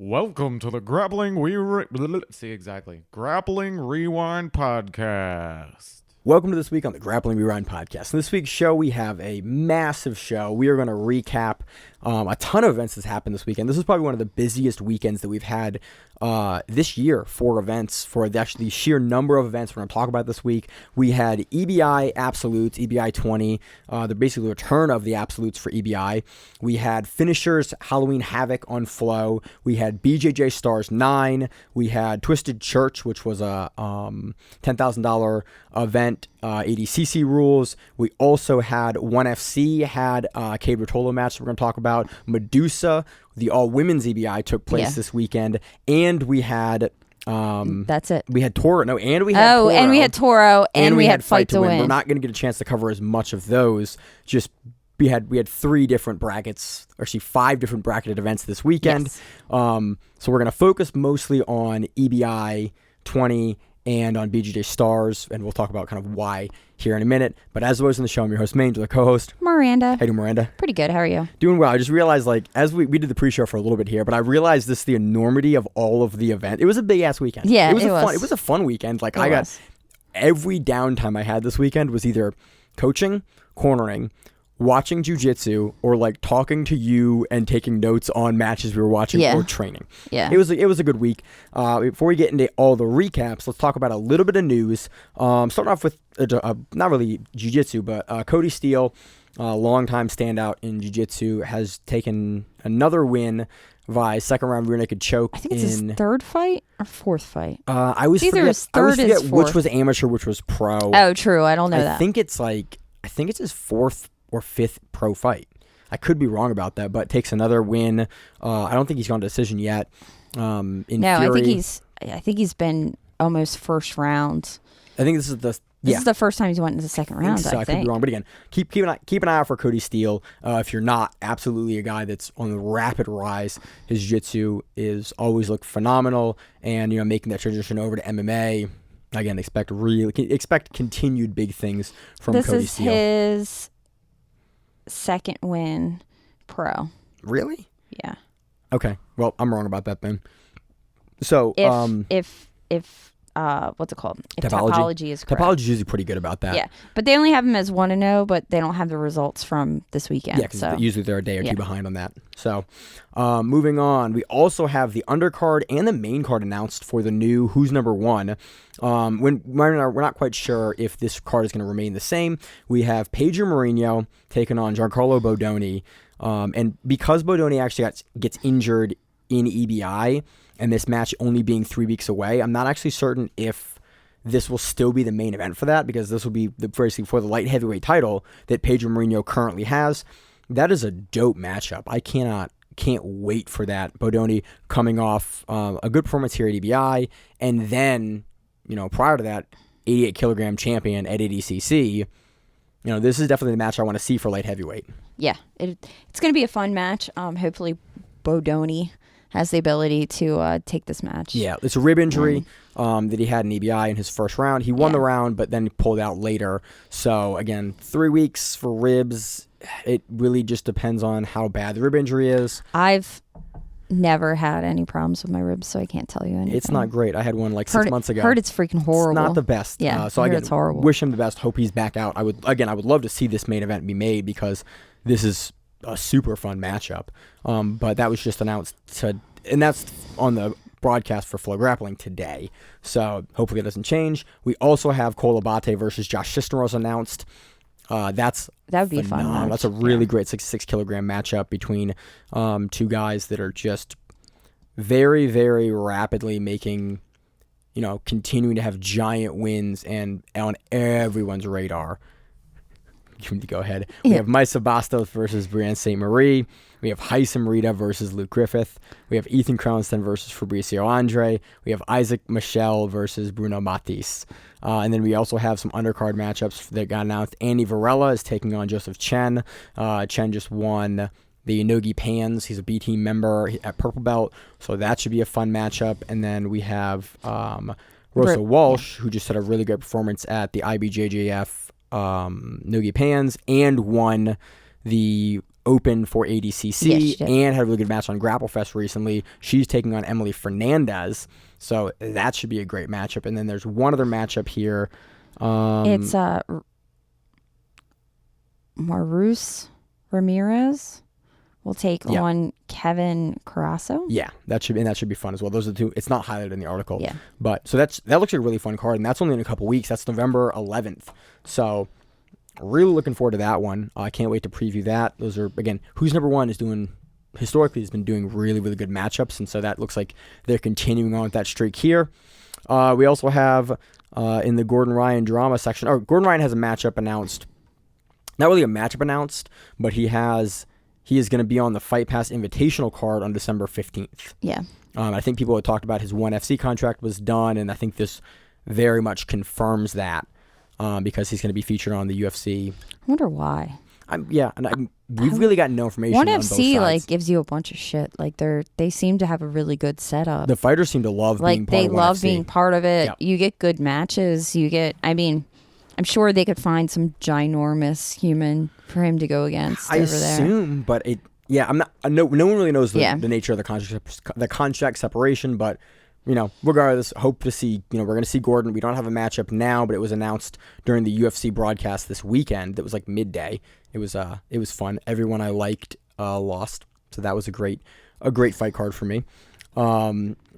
Welcome to the Grappling Grappling Rewind Podcast. Welcome to this week on the Grappling Rewind Podcast. In this week's show, we have a massive show. We are going to recap a ton of events that's happened this weekend. This is probably one of the busiest weekends that we've had this year for events, for the sheer number of events we're going to talk about this week. We had EBI Absolutes, EBI 20, the basically return of the Absolutes for EBI. We had finishers, Halloween Havoc on Flow. We had BJJ Stars 9. We had Twisted Church, which was a $10,000 event, ADCC rules. We also had 1FC, had Kade Ruotolo match that we're going to talk about. Medusa, the all-women's EBI took place this weekend. And we had... that's it. We had Toro. No, and we had Toro. And we had Toro. And we had Fight to Win. We're not going to get a chance to cover as much of those. Just we had 3 different brackets, or actually 5 different bracketed events this weekend. Yes. So we're going to focus mostly on EBI 20 and on BJJ Stars, and we'll talk about kind of why here in a minute. But as always in the show, I'm your host, Maine, the co-host. Miranda. How you doing, Miranda? Pretty good. How are you? Doing well. I just realized, as we did the pre-show for a little bit here, but I realized the enormity of all of the event. It was a big-ass weekend. Yeah, it was a fun weekend. Every downtime I had this weekend was either coaching, cornering, watching jiu-jitsu, or talking to you and taking notes on matches we were watching or training. Yeah. It was a good week. Before we get into all the recaps, let's talk about a little bit of news. Starting off with not really jiu-jitsu, but Kody Steel, longtime standout in jiu-jitsu, has taken another win via second round rear naked choke. I think it's his third fight or fourth fight. I always either his third or his fourth. Which was amateur, which was pro. Oh, true. I don't know that. I think it's his 4th or 5th pro fight. I could be wrong about that, but takes another win. I don't think he's gone to decision yet. I Fury, think he's been almost first round. I think this is the This is the first time he's went into the second round. I could be wrong, but again, keep an eye out for Kody Steel. If you're not absolutely a guy that's on the rapid rise, his jiu-jitsu is always looked phenomenal, and making that transition over to MMA. Again, expect continued big things from Kody Steel. This is his second win pro. Really? Yeah. Okay. Well, I'm wrong about that then. So if what's it called? If Topology is correct. Topology is usually pretty good about that. Yeah, but they only have him as 1-0, but they don't have the results from this weekend. Yeah, because usually they're a day or two behind on that. So, moving on, we also have the undercard and the main card announced for the new Who's Number 1. We're not quite sure if this card is going to remain the same. We have Pedro Mourinho taking on Giancarlo Bodoni, and because Bodoni actually gets injured in EBI, and this match only being 3 weeks away, I'm not actually certain if this will still be the main event for that, because this will be for the light heavyweight title that Pedro Mourinho currently has. That is a dope matchup. I can't wait for that. Bodoni coming off a good performance here at EBI, and then, prior to that, 88 kilogram champion at ADCC. This is definitely the match I want to see for light heavyweight. Yeah, it's going to be a fun match. Hopefully Bodoni has the ability to take this match. Yeah, it's a rib injury that he had in EBI in his first round. He won the round, but then he pulled out later. So, again, 3 weeks for ribs. It really just depends on how bad the rib injury is. I've never had any problems with my ribs, so I can't tell you anything. It's not great. I had one 6 months ago. Heard it's freaking horrible. It's not the best. Yeah, so again, it's horrible. Wish him the best. Hope he's back out. I would love to see this main event be made, because this is a super fun matchup. But that was just announced and that's on the broadcast for Flow Grappling today. So hopefully it doesn't change. We also have Cole Abate versus Josh Cisneros announced. That would be fun. That's a really great 6 kilogram matchup between 2 guys that are just very, very rapidly making, continuing to have giant wins and on everyone's radar. You need to go ahead. We have Maisa Bastos versus Brienne St. Marie. We have Haisam Rita versus Luke Griffith. We have Ethan Cronstein versus Fabricio Andre. We have Isaac Michel versus Bruno Matis. And then we also have some undercard matchups that got announced. Andy Varela is taking on Joseph Chen. Chen just won the Nogi Pans. He's a B team member at Purple Belt, so that should be a fun matchup. And then we have Rosa Walsh, who just had a really great performance at the IBJJF Nogi Pans and won the open for Yeah, ADCC she did. and had a really good match on GrappleFest recently. She's taking on Emily Fernandez, so that should be a great matchup. And then there's one other matchup here. It's Marus Ramirez will take on Kevin Carasso. Yeah, that should be fun as well. Those are the two. It's not highlighted in the article. Yeah. But so that looks like a really fun card, and that's only in a couple weeks. That's November 11th. So really looking forward to that one. I can't wait to preview that. Those are, again, Who's Number One historically has been doing really, really good matchups, and so that looks like they're continuing on with that streak here. We also have in the Gordon Ryan drama section, Gordon Ryan has a matchup announced. Not really a matchup announced, but he is going to be on the Fight Pass Invitational card on December 15th. Yeah. I think people had talked about his ONE FC contract was done, and I think this very much confirms that because he's going to be featured on the UFC. I wonder why. We've really got no information ONE on both FC sides. gives you a bunch of shit. They seem to have a really good setup. The fighters seem to love being part of ONE FC. being part of it. Yep. You get good matches. I'm sure they could find some ginormous human for him to go against over there. I assume, but I'm not. No one really knows the nature of the contract separation. But regardless, hope to see. We're going to see Gordon. We don't have a matchup now, but it was announced during the UFC broadcast this weekend. That was like midday. It was fun. Everyone I liked lost, so that was a great fight card for me.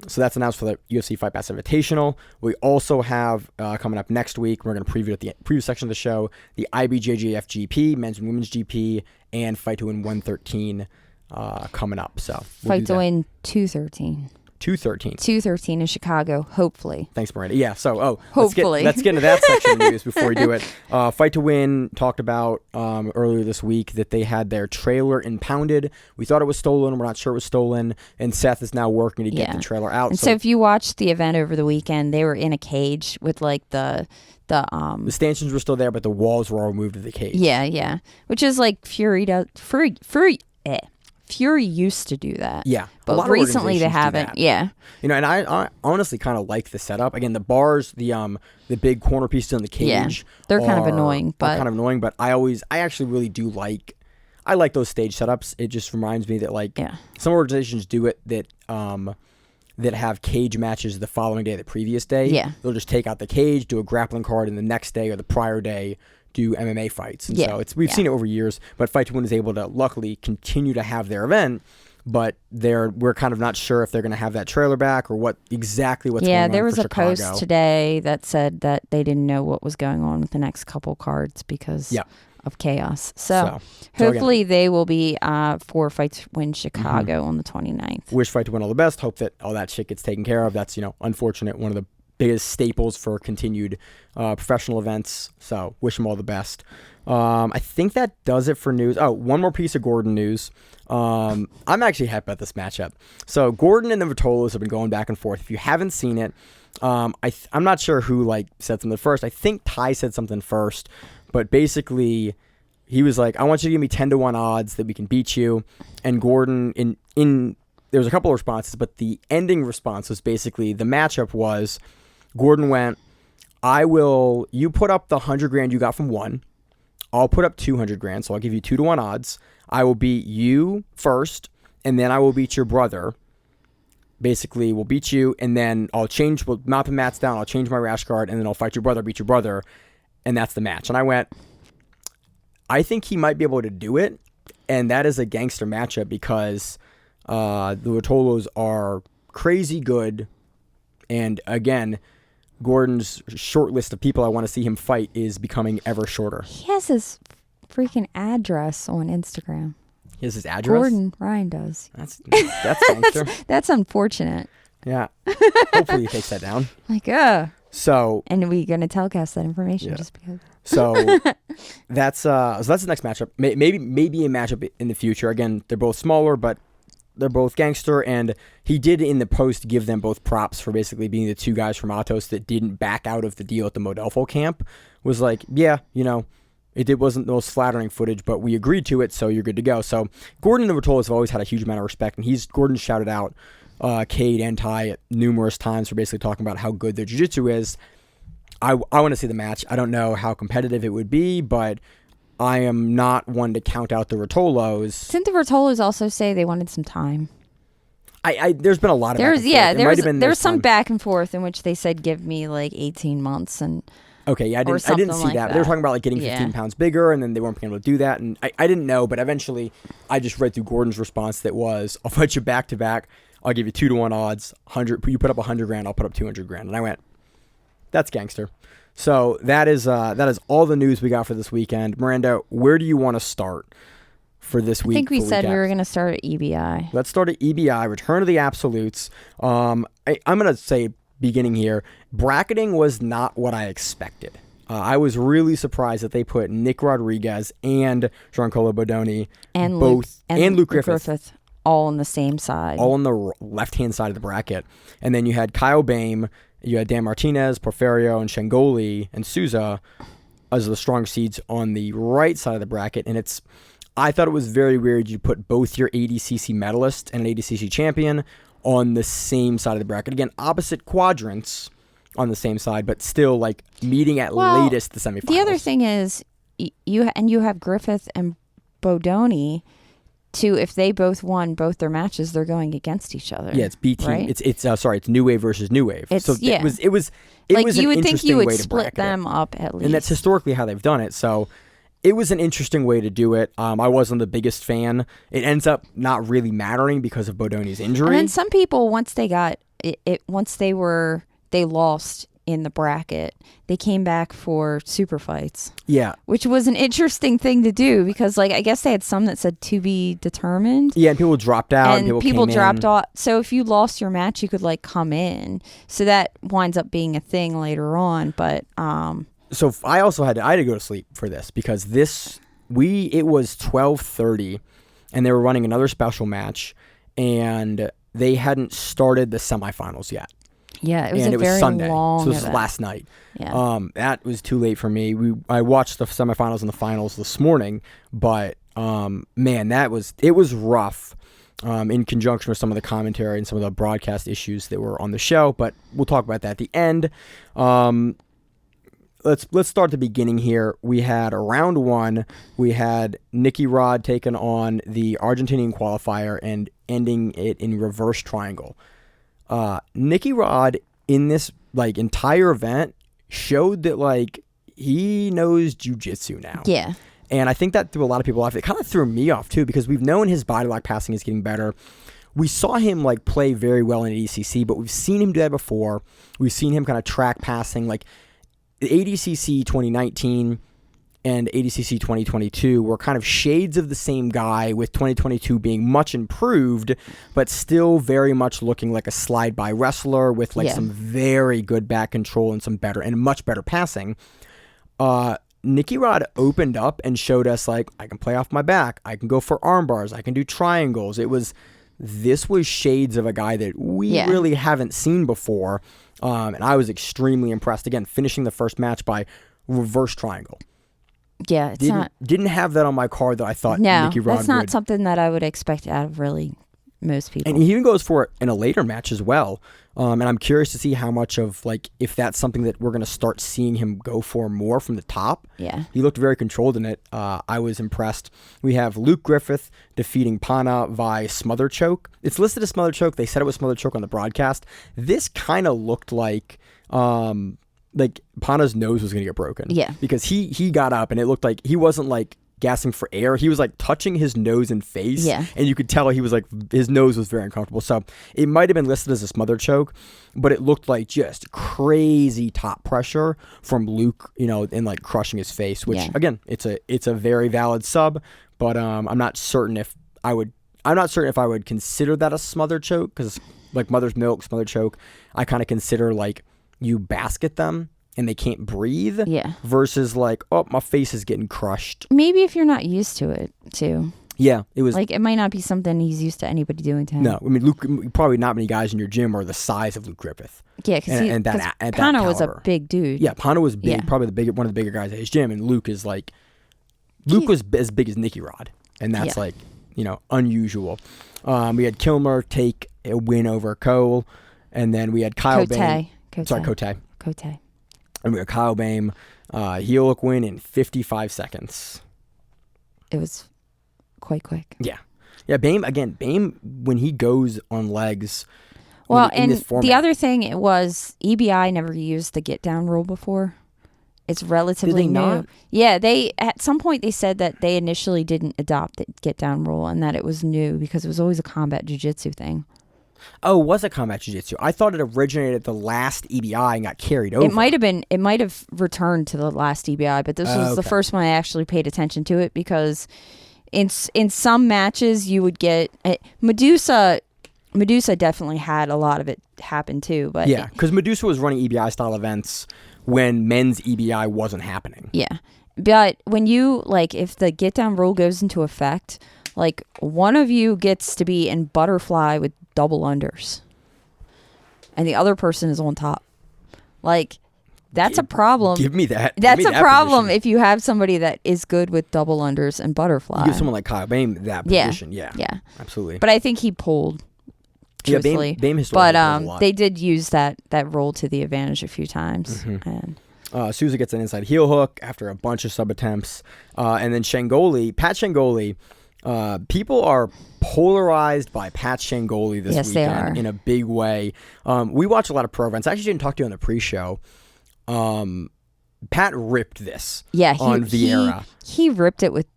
So that's announced for the UFC Fight Pass Invitational. We also have coming up next week, we're going to preview at the preview section of the show, the IBJJF GP, Men's and Women's GP, and Fight to Win 113 coming up. So Fight to Win 213. 213. 213 in Chicago, hopefully. Thanks, Miranda. Yeah, so, hopefully. Let's get into that section of news before we do it. Fight to Win talked about earlier this week that they had their trailer impounded. We thought it was stolen. We're not sure it was stolen. And Seth is now working to get the trailer out. And so if you watched the event over the weekend, they were in a cage with the stanchions were still there, but the walls were all moved to the cage. Yeah. Which is like Fury used to do that. Yeah. But recently they haven't. Yeah. And I honestly kind of like the setup. Again, the bars, the big corner pieces on the cage. They're kind of annoying. But I actually really do like those stage setups. It just reminds me that some organizations do it that have cage matches the following day, the previous day. Yeah. They'll just take out the cage, do a grappling card, and the next day or the prior day do MMA fights. And so we've seen it over years, but Fight to Win is able to luckily continue to have their event, but we're kind of not sure if they're going to have that trailer back or what's going on. Yeah, there was for a Chicago. post today that said that they didn't know what was going on with the next couple cards because of chaos. So hopefully they will be for Fight to Win Chicago on the 29th. Wish Fight to Win all the best. Hope that all that shit gets taken care of. That's, unfortunate. One of the biggest staples for continued professional events. So wish them all the best. I think that does it for news. Oh, one more piece of Gordon news. I'm actually happy about this matchup. So Gordon and the Ruotolos have been going back and forth. If you haven't seen it, I'm not sure who said something first. I think Ty said something first, but basically he was like, I want you to give me 10-1 odds that we can beat you. And Gordon there was a couple of responses, but the ending response was basically the matchup was Gordon went, you put up the $100,000 you got from one. I'll put up $200,000, so I'll give you 2-1 odds. I will beat you first, and then I will beat your brother. Basically, we'll beat you, and then we'll mount the mats down, I'll change my rash guard, and then I'll fight your brother, beat your brother, and that's the match. And I went, I think he might be able to do it, and that is a gangster matchup because the Ruotolos are crazy good, and again, Gordon's short list of people I want to see him fight is becoming ever shorter. He has his freaking address on Instagram. He has his address? Gordon Ryan does. That's gangster. That's unfortunate. Yeah. Hopefully he takes that down. So. And we're going to telecast that information just because. So that's the next matchup. Maybe a matchup in the future. Again, they're both smaller, but they're both gangster, and he did in the post give them both props for basically being the two guys from Atos that didn't back out of the deal at the Modelfo camp. Was like, it wasn't the most flattering footage, but we agreed to it, so you're good to go. So Gordon and the Ruotolos have always had a huge amount of respect, and Gordon shouted out Kade and Ty numerous times for basically talking about how good their jiu-jitsu is. I want to see the match. I don't know how competitive it would be, but I am not one to count out the Ruotolos. Didn't the Ruotolos also say they wanted some time? There's been a lot of there's some back and forth in which they said give me like 18 months and okay, yeah, I didn't see like that. They were talking about like getting 15 pounds bigger, and then they weren't being able to do that, and I didn't know, but eventually I just read through Gordon's response that was, I'll fight you back to back, I'll give you 2-1 odds, 100. You put up 100 grand, I'll put up 200 grand, and I went, that's gangster. So that is all the news we got for this weekend. Miranda, where do you want to start for this week? I think we said we were going to start at EBI. Let's start at EBI, Return to the Absolutes. I'm going to say, beginning here, bracketing was not what I expected. I was really surprised that they put Nick Rodriguez and Giancarlo Bodoni and Luke Griffith all on the same side. All on the left-hand side of the bracket. And then you had Kyle Bame, you had Dan Martinez, Porfirio, and Shangoli, and Souza as the strong seeds on the right side of the bracket. And I thought it was very weird you put both your ADCC medalist and an ADCC champion on the same side of the bracket. Again, opposite quadrants on the same side, but still like meeting at latest the semifinals. The other thing is you have Griffith and Bodoni too. If they both won both their matches, they're going against each other. Yeah, it's BT. Right? It's New Wave versus New Wave. It was like you would think you would way split them up at least, and that's historically how they've done it. So it was an interesting way to do it. I wasn't the biggest fan. It ends up not really mattering because of Bodoni's injury. And then some people, once they got it, they lost in the bracket, they came back for super fights. Yeah. Which was an interesting thing to do because, like, I guess they had some that said to be determined. Yeah, and people dropped out. And people dropped off. So if you lost your match, you could, like, come in. So that winds up being a thing later on. But, so I also had to go to sleep for this because it was 12:30 and they were running another special match and they hadn't started the semifinals yet. Yeah, it was and a it was very Sunday, long so this was event. last night. Yeah. That was too late for me. I watched the semifinals and the finals this morning, but man, it was rough. In conjunction with some of the commentary and some of the broadcast issues that were on the show, but we'll talk about that at the end. Let's start at the beginning here. We had round one. We had Nicky Rod taking on the Argentinian qualifier and ending it in reverse triangle. Nicky Rod in this like entire event showed that like he knows jiu-jitsu now. Yeah. And I think that threw a lot of people off. It kind of threw me off too because we've known his body lock passing is getting better. We saw him like play very well in ADCC, but we've seen him do that before. We've seen him kind of track passing. Like the ADCC 2019 and ADCC 2022 were kind of shades of the same guy, with 2022 being much improved, but still very much looking like a slide-by wrestler with like some very good back control and some better and much better passing. Nicky Rod opened up and showed us like, I can play off my back, I can go for arm bars, I can do triangles. This was shades of a guy that we really haven't seen before, and I was extremely impressed. Again, finishing the first match by reverse triangle. Yeah, didn't have that on my card that I thought Nicky Rod would. That's not something that I would expect out of really most people. And he even goes for it in a later match as well. And I'm curious to see how much of, like, if that's something that we're going to start seeing him go for more from the top. Yeah. He looked very controlled in it. I was impressed. We have Luke Griffith defeating Pana via smother choke. It's listed as smother choke. They said it was smother choke on the broadcast. This kind of looked like Pana's nose was going to get broken. Yeah. Because he got up and it looked like he wasn't like gasping for air. He was like touching his nose and face. Yeah. And you could tell he was like, his nose was very uncomfortable. So it might have been listed as a smother choke, but it looked like just crazy top pressure from Luke, and like crushing his face, which again, it's a very valid sub, but I'm not certain if I would consider that a smother choke, because like mother's milk, smother choke, I kind of consider like you basket them and they can't breathe. Yeah. Versus like, oh, my face is getting crushed. Maybe if you're not used to it too. Yeah, it was like, it might not be something he's used to anybody doing to him. No, I mean, Luke, probably not many guys in your gym are the size of Luke Griffith. Yeah, because Pana was a big dude. Yeah, Pana was big, probably one of the bigger guys at his gym, and Luke was as big as Nicky Rod, and that's like, unusual. We had Kilmer take a win over Cole, and then we had Kyle Bame. Kote. And we had Kyle Bame, heel hook win in 55 seconds. it was quite quick. Yeah. Yeah, Bame, when he goes on legs. Well, in and this format, the other thing was EBI never used the get down rule before. It's relatively new. Not? Yeah, they at some point they said that they initially didn't adopt the get down rule and that it was new because it was always a combat jiu-jitsu thing. Oh, was it combat jiu-jitsu? I thought it originated at the last EBI and got carried over. It might have returned to the last EBI, but this was the first one I actually paid attention to it because in some matches you would get Medusa definitely had a lot of it happen too, but yeah, because Medusa was running EBI style events when men's EBI wasn't happening. Yeah, but when you if the get down rule goes into effect, one of you gets to be in butterfly with double unders, and the other person is on top. That's a problem. Give me that. That's a problem position. if you have somebody that is good with double unders and butterfly. You give someone like Kyle Bame that position. Yeah, absolutely. But I think he pulled. Truthfully. Yeah, Bame historically pulls a lot. They did use that rule to the advantage a few times. Mm-hmm. And Souza gets an inside heel hook after a bunch of sub attempts, and then Pat Shangoli. People are polarized by Pat Shangoli this weekend in a big way. We watch a lot of pro events. I actually didn't talk to you on the pre-show. Pat ripped this on Vieira. He ripped it with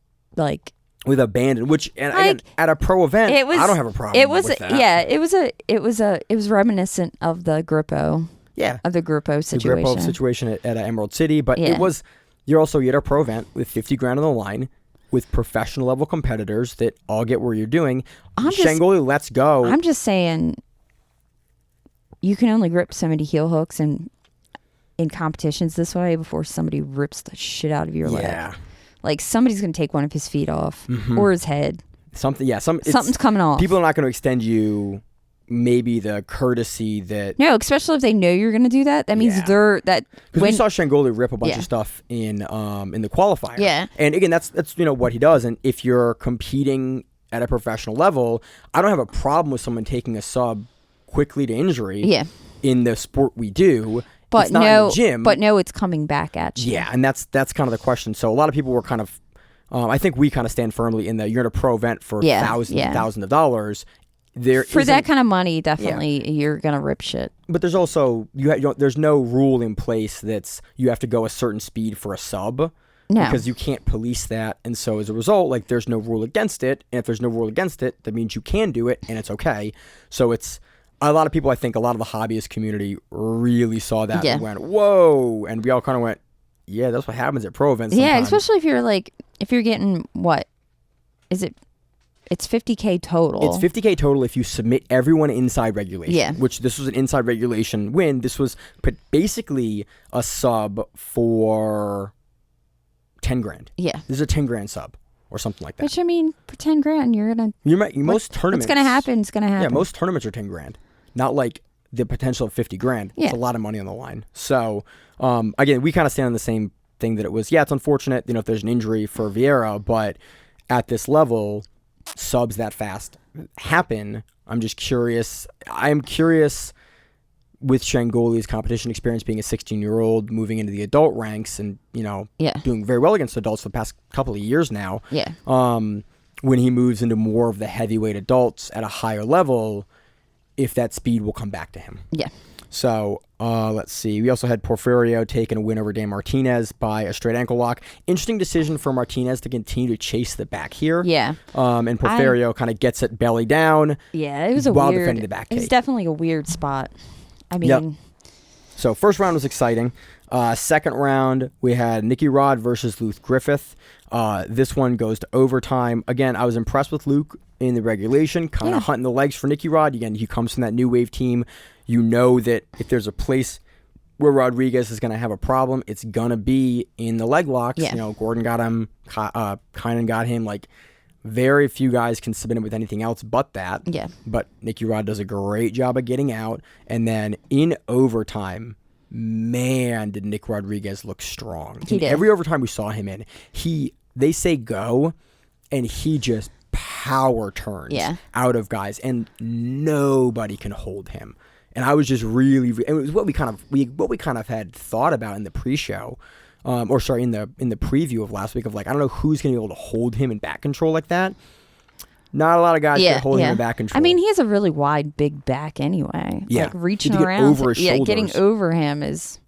with abandon, which again, at a pro event, I don't have a problem with that. Yeah, it was reminiscent of the Grippo. Yeah. Of the Grippo situation. The Grippo situation at Emerald City, but you're at a pro event with $50,000 on the line with professional level competitors that all get where you're doing. Shangoli, let's go. I'm just saying you can only grip so many heel hooks in competitions this way before somebody rips the shit out of your leg. Somebody's going to take one of his feet off or his head. Something's coming off. People are not going to extend you maybe the courtesy that... No, especially if they know you're going to do that. That means they're... Because we saw Shangoli rip a bunch of stuff in the qualifier. Yeah. And again, that's what he does. And if you're competing at a professional level, I don't have a problem with someone taking a sub quickly to injury in the sport we do. But it's not in the gym. But no, it's coming back at you. Yeah, and that's kind of the question. So a lot of people were kind of... I think we kind of stand firmly in that you're in a pro event for thousands of dollars. For that kind of money, definitely you're gonna rip shit. But there's also there's no rule in place that's you have to go a certain speed for a sub. No, because you can't police that, and so as a result, there's no rule against it. And if there's no rule against it, that means you can do it, and it's okay. So it's a lot of people. I think a lot of the hobbyist community really saw that and went, "Whoa!" And we all kind of went, "Yeah, that's what happens at pro events." Yeah, especially if you're getting what is it? It's $50,000 total. It's $50,000 total if you submit everyone inside regulation. Yeah. Which this was an inside regulation win. This was basically a sub for $10,000. Yeah. This is a $10,000 sub or something like that. Which, I mean, for $10,000, you're gonna. Most tournaments. What's gonna happen? It's gonna happen. Yeah, most tournaments are $10,000. Not like the potential of $50,000. Yeah. It's a lot of money on the line. So again, we kind of stand on the same thing that it was. Yeah, it's unfortunate. If there's an injury for Vieira, but at this level. Subs that fast happen. I'm just curious. I'm curious with Shangoli's competition experience being a 16-year-old moving into the adult ranks and, doing very well against adults for the past couple of years now. Yeah. When he moves into more of the heavyweight adults at a higher level, if that speed will come back to him. Yeah. So, let's see. We also had Porfirio taking a win over Dan Martinez by a straight ankle lock. Interesting decision for Martinez to continue to chase the back here. Yeah. And Porfirio kind of gets it belly down. Yeah, it was while defending the back take. It was definitely a weird spot. I mean... So, first round was exciting. Second round, we had Nicky Rod versus Luke Griffith. This one goes to overtime. Again, I was impressed with Luke in the regulation, kind of hunting the legs for Nicky Rod. Again, he comes from that new wave team. You know that if there's a place where Rodriguez is going to have a problem, it's going to be in the leg locks. Yeah. Gordon got him, Kynan got him. Very few guys can submit him with anything else but that. Yeah. But Nicky Rod does a great job of getting out. And then in overtime, man, did Nick Rodriguez look strong. He did. Every overtime we saw him in, they say go, and he just power turns out of guys, and nobody can hold him. And I was just really, it was what we kind of had thought about in the pre-show. or sorry, in the preview of last week of like, I don't know who's going to be able to hold him in back control like that. Not a lot of guys can hold him in back control. I mean, he has a really wide, big back anyway. Yeah. Like reaching to get around. over his shoulders. Getting over him is...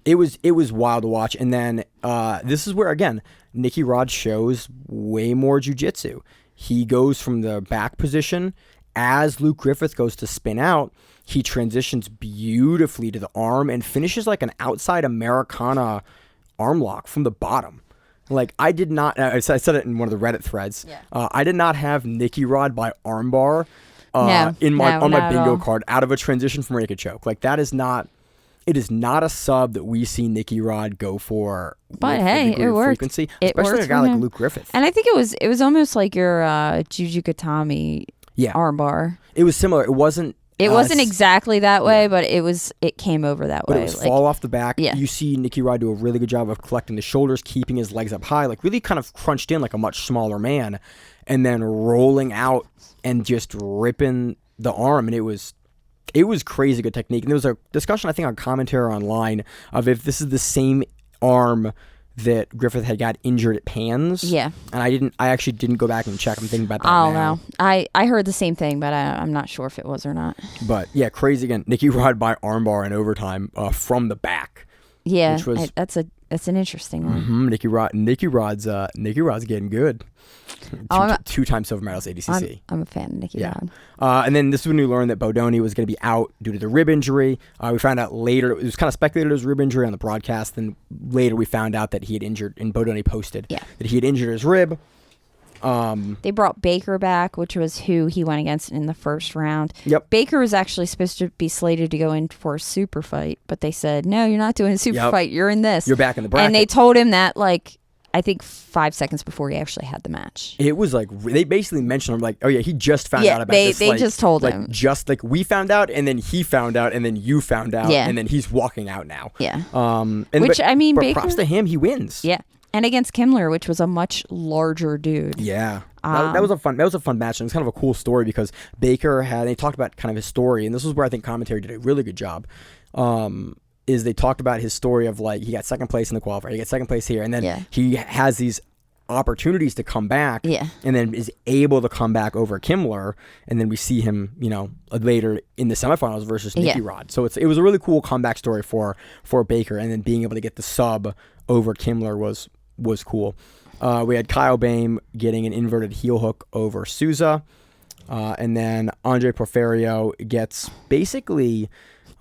It was wild to watch. And then this is where, again, Nicky Rod shows way more jiu-jitsu. He goes from the back position. As Luke Griffith goes to spin out, he transitions beautifully to the arm and finishes like an outside Americana arm lock from the bottom. Like, I did not, I said it in one of the Reddit threads. Yeah. I did not have Nicky Rod by armbar on my bingo card out of a transition from naked choke. Like, that is not, it is not a sub that we see Nicky Rod go for. But hey, it worked. Frequency, especially a guy like Luke Griffith. And I think it was almost like your Juju Katami armbar. It was similar. It wasn't exactly that way, but it came over that way. But it was fall off the back. Yeah. You see Nicky Rod do a really good job of collecting the shoulders, keeping his legs up high, like really kind of crunched in like a much smaller man, and then rolling out and just ripping the arm. And it was crazy good technique. And there was a discussion, I think, on commentary online of if this is the same arm that Griffith had got injured at Pans. Yeah. And I actually didn't go back and check. I'm thinking about that now. know. I heard the same thing, but I'm not sure if it was or not. But yeah, crazy again. Nicky Rod by armbar in overtime from the back. Yeah, that's an interesting one. Mm-hmm. Nicky Rod's getting good. Two-time silver medals ADCC. I'm a fan of Nicky Rod. And then this is when we learned that Bodoni was going to be out due to the rib injury. We found out later, it was kind of speculated it was rib injury on the broadcast. Then later we found out that he had injured, and Bodoni posted that he had injured his rib. They brought Baker back, which was who he went against in the first round. Yep. Baker was actually supposed to be slated to go in for a super fight, but they said, no, you're not doing a super fight. You're in this. You're back in the bracket. And they told him that, like, I think 5 seconds before he actually had the match. It was like, they basically mentioned him like, oh yeah, he just found out about this. They just told him. Just like we found out, and then he found out, and then you found out, and then he's walking out now. Yeah. But Baker, props to him, he wins. Yeah. And against Kimmler, which was a much larger dude. Yeah. That was a fun match, and it's kind of a cool story because Baker they talked about kind of his story, and this is where I think commentary did a really good job. Is they talked about his story of like he got second place in the qualifier, he got second place here, and then he has these opportunities to come back, and then is able to come back over Kimmler, and then we see him, later in the semifinals versus Nicky Rod. So it was a really cool comeback story for Baker, and then being able to get the sub over Kimmler was cool. We had Kyle Bame getting an inverted heel hook over Souza, and then Andre Porfirio gets basically.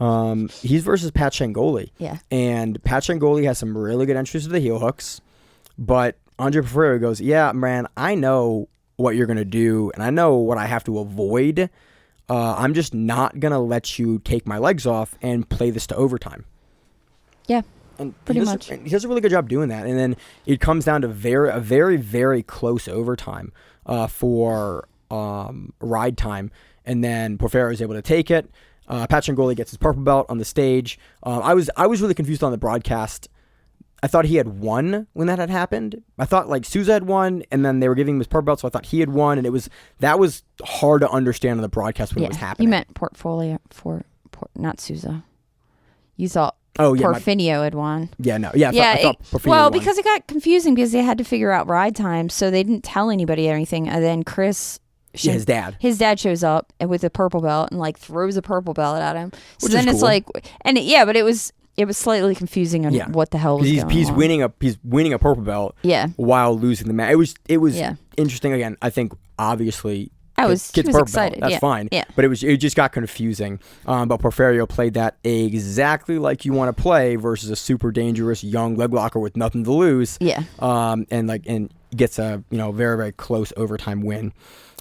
He's versus Pat Shangoli. Yeah. And Pat Shangoli has some really good entries to the heel hooks, but Andre Porfirio goes, yeah, man, I know what you're going to do, and I know what I have to avoid. I'm just not going to let you take my legs off and play this to overtime. Yeah, and pretty much. He does a really good job doing that. And then it comes down to a very, very close overtime for ride time. And then Porfirio is able to take it. Pat Shangoli gets his purple belt on the stage. I was really confused on the broadcast. I thought he had won when that had happened. I thought like Souza had won, and then they were giving him his purple belt, so I thought he had won, and that was hard to understand on the broadcast when it was happening. You meant Portfolio not Souza. You thought Porfirio had won. Yeah, no. Yeah, I thought Porfirio won. Because it got confusing because they had to figure out ride time, so they didn't tell anybody anything, and then Chris... his dad. His dad shows up with a purple belt and like throws a purple belt at him. So which then is it's cool. like, but it was slightly confusing on what the hell was going on. He's winning a purple belt. While losing the match. It was interesting. Again, I think obviously. He was excited. That's fine. Yeah. But it just got confusing. But Porfirio played that exactly like you want to play versus a super dangerous young leg locker with nothing to lose. Yeah. And gets a very, very close overtime win.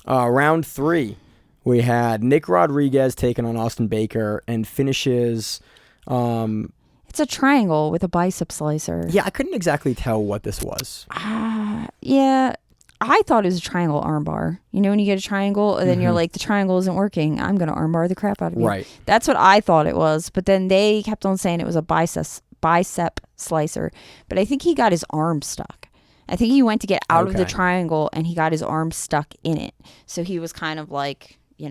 Round 3, we had Nick Rodriguez taking on Austin Baker and finishes. It's a triangle with a bicep slicer. Yeah, I couldn't exactly tell what this was. Yeah, I thought it was a triangle armbar. You know when you get a triangle and then you're like, the triangle isn't working, I'm going to armbar the crap out of you. Right. That's what I thought it was. But then they kept on saying it was a bicep slicer. But I think he got his arm stuck. I think he went to get out of the triangle and he got his arm stuck in it. So he was kind of like, the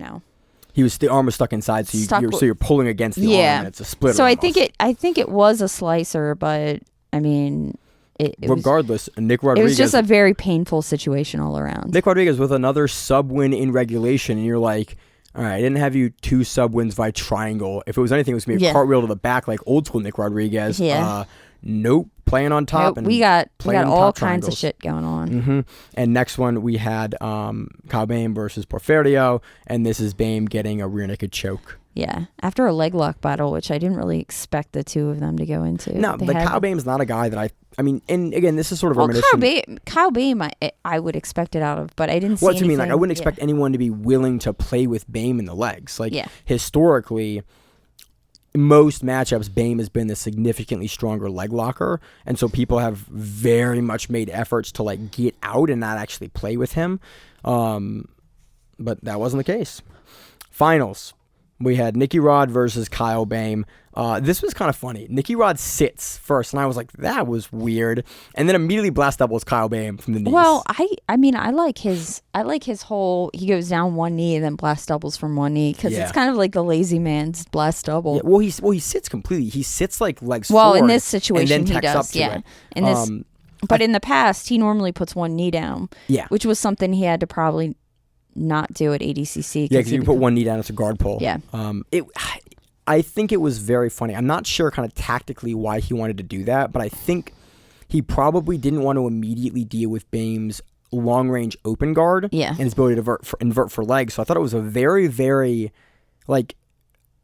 arm was stuck inside, so you're pulling against the arm and it's a splitter. So almost. I think it was a slicer, but I mean, regardless, Nick Rodriguez. It was just a very painful situation all around. Nick Rodriguez with another sub win in regulation, and you're like, all right, I didn't have you 2 sub wins by triangle. If it was anything, it was going to be a cartwheel to the back like old school Nick Rodriguez. Yeah. Nope, playing on top. Nope, we got all kinds of shit going on. Mm-hmm. And next one, we had Kyle Bame versus Porfirio, and this is Bame getting a rear naked choke. Yeah, after a leg lock battle, which I didn't really expect the two of them to go into. No, but Kyle Bame's not a guy that I mean, and again, this is sort of reminiscent. Kyle Bame, I would expect it out of, but I didn't see anything. What do you mean? Like, I wouldn't expect anyone to be willing to play with Bame in the legs. Like, historically, most matchups, Bame has been the significantly stronger leg locker, and so people have very much made efforts to like get out and not actually play with him. But that wasn't the case. Finals. We had Nicky Rod versus Kyle Bame. This was kind of funny. Nicky Rod sits first, and I was like, that was weird. And then immediately blast doubles Kyle Bame from the knees. Well, I mean, I like his whole, he goes down one knee and then blast doubles from one knee, because it's kind of like the lazy man's blast double. Yeah, well, he sits completely. He sits like legs forward. Well, in this situation, he does. Yeah. In this, but in the past, he normally puts one knee down. Yeah. Which was something he had to probably not do at ADCC. Yeah, because you put one knee down, it's a guard pull. Yeah. I think it was very funny. I'm not sure kind of tactically why he wanted to do that, but I think he probably didn't want to immediately deal with Bame's long-range open guard and his ability to invert for legs. So I thought it was a very, very like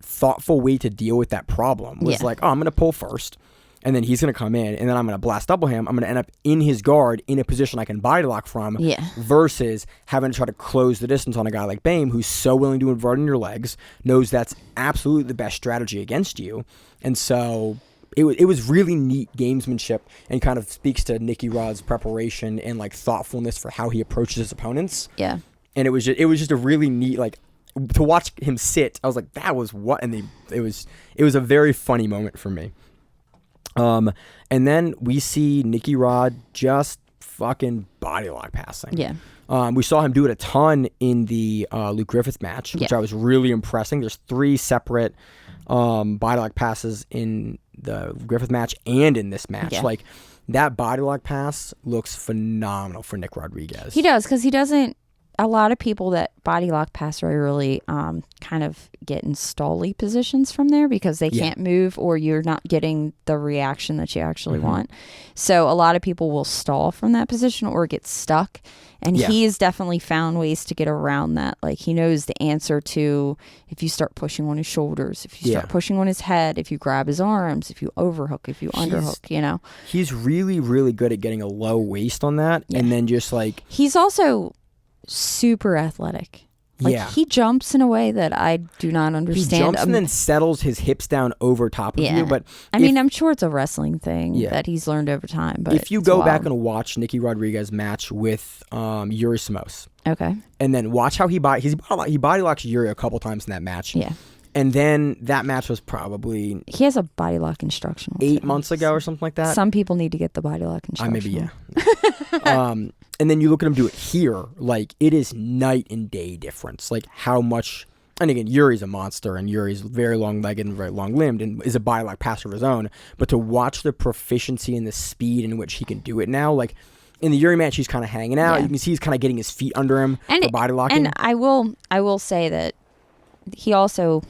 thoughtful way to deal with that problem. Was like, oh, I'm going to pull first, and then he's going to come in, and then I'm going to blast double him. I'm going to end up in his guard in a position I can body lock from, versus having to try to close the distance on a guy like Bame, who's so willing to invert in your legs, knows that's absolutely the best strategy against you. And so it was really neat gamesmanship, and kind of speaks to Nicky Rod's preparation and like thoughtfulness for how he approaches his opponents. Yeah. And it was just a really neat, like, to watch him sit. I was like, that was what, and it was a very funny moment for me. And then we see Nicky Rod just fucking body lock passing. Yeah. We saw him do it a ton in the Luke Griffith match, which I was really impressing. There's 3 separate body lock passes in the Griffith match and in this match. Like, that body lock pass looks phenomenal for Nick Rodriguez. He does, because he doesn't. A lot of people that body lock pass regularly kind of get in stally positions from there, because they can't move, or you're not getting the reaction that you actually want. So a lot of people will stall from that position or get stuck. And he has definitely found ways to get around that. Like, he knows the answer to, if you start pushing on his shoulders, if you start pushing on his head, if you grab his arms, if you overhook, if you underhook, you know. He's really, really good at getting a low waist on that. And then just like... He's also super athletic. Like, he jumps in a way that I do not understand. He jumps and then settles his hips down over top of you. But I mean, I'm sure it's a wrestling thing that he's learned over time. But if you go back and watch Nicky Rodriguez's match with Yuri Samos, and then watch how he body locks Yuri a couple times in that match. Yeah. And then that match was probably... He has a body lock instructional. 8 months ago or something like that. Some people need to get the body lock instructional. Maybe, and then you look at him do it here. Like, it is night and day difference. Like, how much... And again, Yuri's a monster, and Yuri's very long-legged and very long-limbed, and is a body lock passer of his own. But to watch the proficiency and the speed in which he can do it now, like... In the Yuri match, he's kind of hanging out. You can see he's kind of getting his feet under him for body locking. And I will say that he also...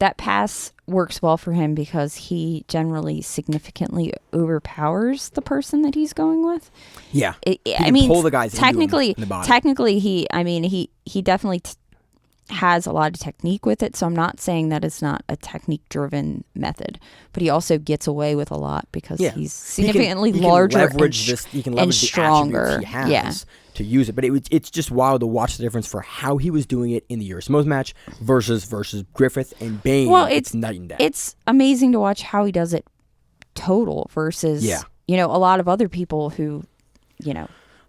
That pass works well for him because he generally significantly overpowers the person that he's going with. Yeah. I mean, pull the guys technically, into him in the body. Technically, he definitely has a lot of technique with it. So I'm not saying that it's not a technique-driven method, but he also gets away with a lot because he's significantly larger and stronger. He has to use it, but it's just wild to watch the difference for how he was doing it in the Yuri Samos match versus Griffith and Bame. Well, it's night and day. It's amazing to watch how he does it total versus a lot of other people who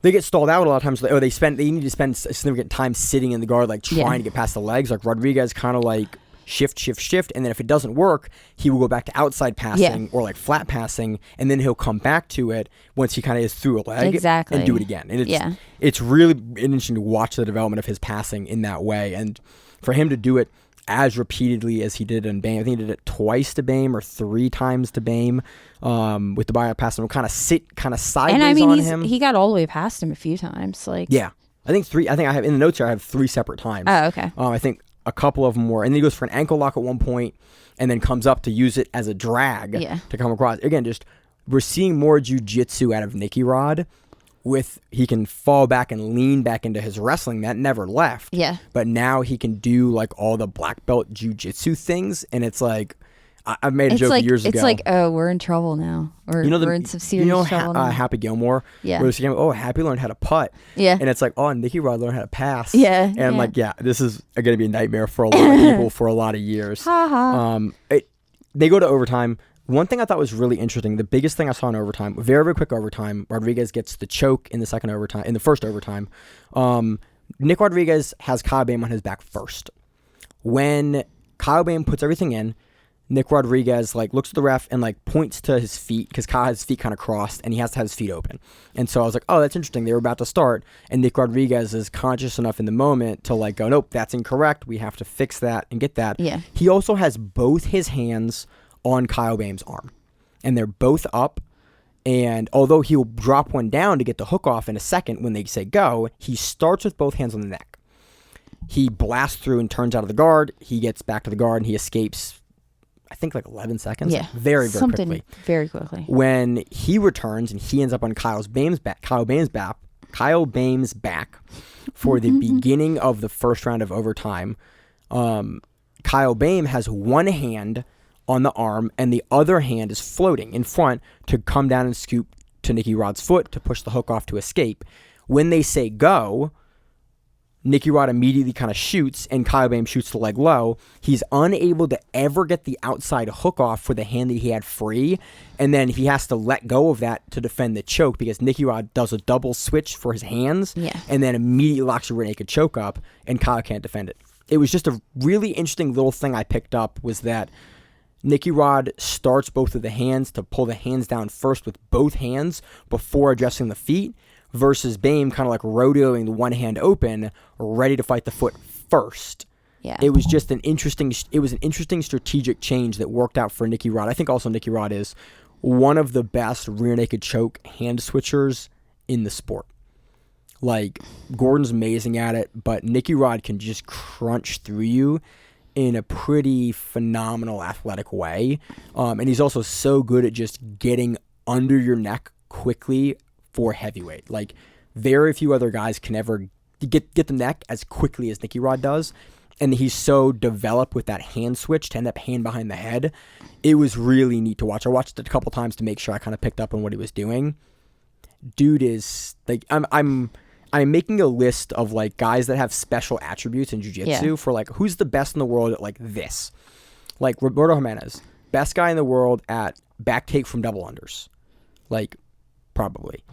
they get stalled out a lot of times. They need to spend significant time sitting in the guard, like trying to get past the legs. Like Rodriguez kind of like shift, and then if it doesn't work, he will go back to outside passing or like flat passing, and then he'll come back to it once he kind of is through a leg and do it again. And it's really interesting to watch the development of his passing in that way, and for him to do it as repeatedly as he did in BAME. I think he did it twice to BAME or 3 times to BAME with the bypass and kind of sideways and I mean, on him. He got all the way past him a few times. Yeah. I think I have in the notes here, I have 3 separate times. Oh, okay. I think a couple of them were. And then he goes for an ankle lock at one point and then comes up to use it as a drag to come across. Again, just we're seeing more jiu-jitsu out of Nicky Rod. He can fall back and lean back into his wrestling that never left. Yeah. But now he can do like all the black belt jiu-jitsu things, and it's like I've made a joke years ago. It's like, oh, we're in trouble now, or we're in some serious trouble now. Happy Gilmore. Yeah. Where oh, Happy learned how to putt. Yeah. And it's like, oh, Nicky Rod learned how to pass. Yeah. And I'm like, yeah, this is going to be a nightmare for a lot of people for a lot of years. They go to overtime. One thing I thought was really interesting, the biggest thing I saw in overtime, very, very quick overtime, Rodriguez gets the choke in the first overtime. Nick Rodriguez has Kyle Bame on his back first. When Kyle Bame puts everything in, Nick Rodriguez looks at the ref and points to his feet because Kyle has his feet kind of crossed and he has to have his feet open. And so I was like, oh, that's interesting. They were about to start. And Nick Rodriguez is conscious enough in the moment to go, nope, that's incorrect. We have to fix that and get that. Yeah. He also has both his hands on Kyle Bame's arm, and they're both up, and although he'll drop one down to get the hook off in a second when they say go, he starts with both hands on the neck. He blasts through and turns out of the guard. He gets back to the guard and he escapes, I think 11 seconds. Yeah, very quickly. Very quickly. When he returns and he ends up on Kyle Bame's back for the beginning of the first round of overtime. Kyle Bame has one hand on the arm, and the other hand is floating in front to come down and scoop to Nicky Rod's foot to push the hook off to escape. When they say go, Nicky Rod immediately kind of shoots, and Kyle Bame shoots the leg low. He's unable to ever get the outside hook off for the hand that he had free, and then he has to let go of that to defend the choke because Nicky Rod does a double switch for his hands, and then immediately locks a rear naked choke up, and Kyle can't defend it. It was just a really interesting little thing I picked up was that Nicky Rod starts both of the hands to pull the hands down first with both hands before addressing the feet versus Bame kind of rodeoing the one hand open, ready to fight the foot first. Yeah. It was just an interesting strategic change that worked out for Nicky Rod. I think also Nicky Rod is one of the best rear naked choke hand switchers in the sport. Gordon's amazing at it, but Nicky Rod can just crunch through you in a pretty phenomenal athletic way. And he's also so good at just getting under your neck quickly for heavyweight. Very few other guys can ever get the neck as quickly as Nicky Rod does. And he's so developed with that hand switch to end up hand behind the head. It was really neat to watch. I watched it a couple times to make sure I kind of picked up on what he was doing. Dude is I'm making a list of guys that have special attributes in jiu-jitsu for who's the best in the world at this. Roberto Jimenez, best guy in the world at back take from double unders. Probably.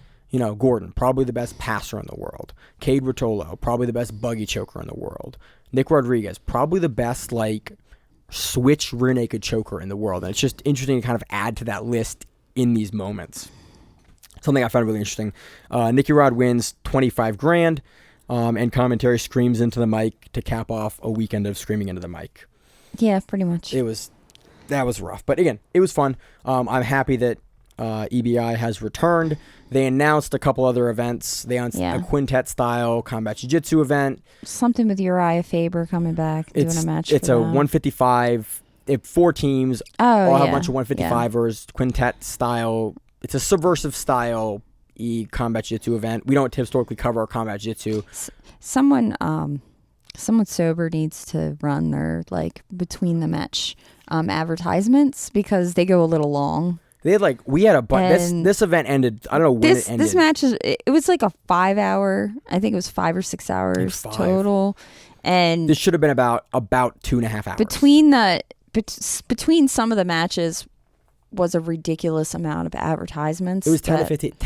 Gordon, probably the best passer in the world. Kade Ruotolo, probably the best buggy choker in the world. Nick Rodriguez, probably the best switch rear naked choker in the world. And it's just interesting to kind of add to that list in these moments. Something I found really interesting. Nicky Rod wins $25,000, and commentary screams into the mic to cap off a weekend of screaming into the mic. Yeah, pretty much. That was rough, but again, it was fun. I'm happy that EBI has returned. They announced a couple other events. They announced a quintet style combat jiu-jitsu event. Something with Uriah Faber coming back, doing a match. It's a 155. 4 teams. All have a bunch of 155ers. Quintet style. It's a subversive style combat jiu-jitsu event. We don't historically cover our combat jiu-jitsu. Someone sober needs to run their between the match advertisements because they go a little long. They had we had a bunch. This event ended. I don't know when it ended. This match it was a 5 hour. I think it was 5 or 6 hours total. And this should have been about 2.5 hours. Between some of the matches was a ridiculous amount of advertisements. It was 10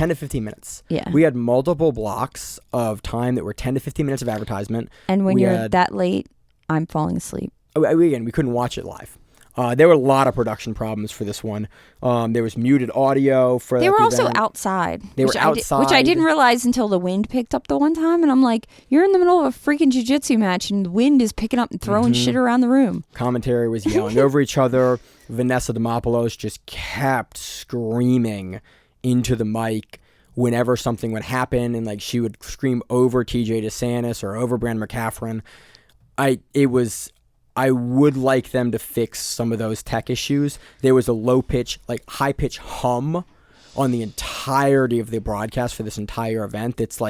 to 15 minutes. Yeah. We had multiple blocks of time that were 10 to 15 minutes of advertisement. And when you're that late, I'm falling asleep. Again, we couldn't watch it live. There were a lot of production problems for this one. There was muted audio for They were also event. outside. They were outside. Which I didn't realize until the wind picked up the one time. And I'm like, you're in the middle of a freaking jiu-jitsu match and the wind is picking up and throwing shit around the room. Commentary was yelling over each other. Vanessa Demopoulos just kept screaming into the mic whenever something would happen. And like she would scream over TJ DeSantis or over Brandon McCaffrey. I would like them to fix some of those tech issues. There was a high pitch hum on the entirety of the broadcast for this entire event. It's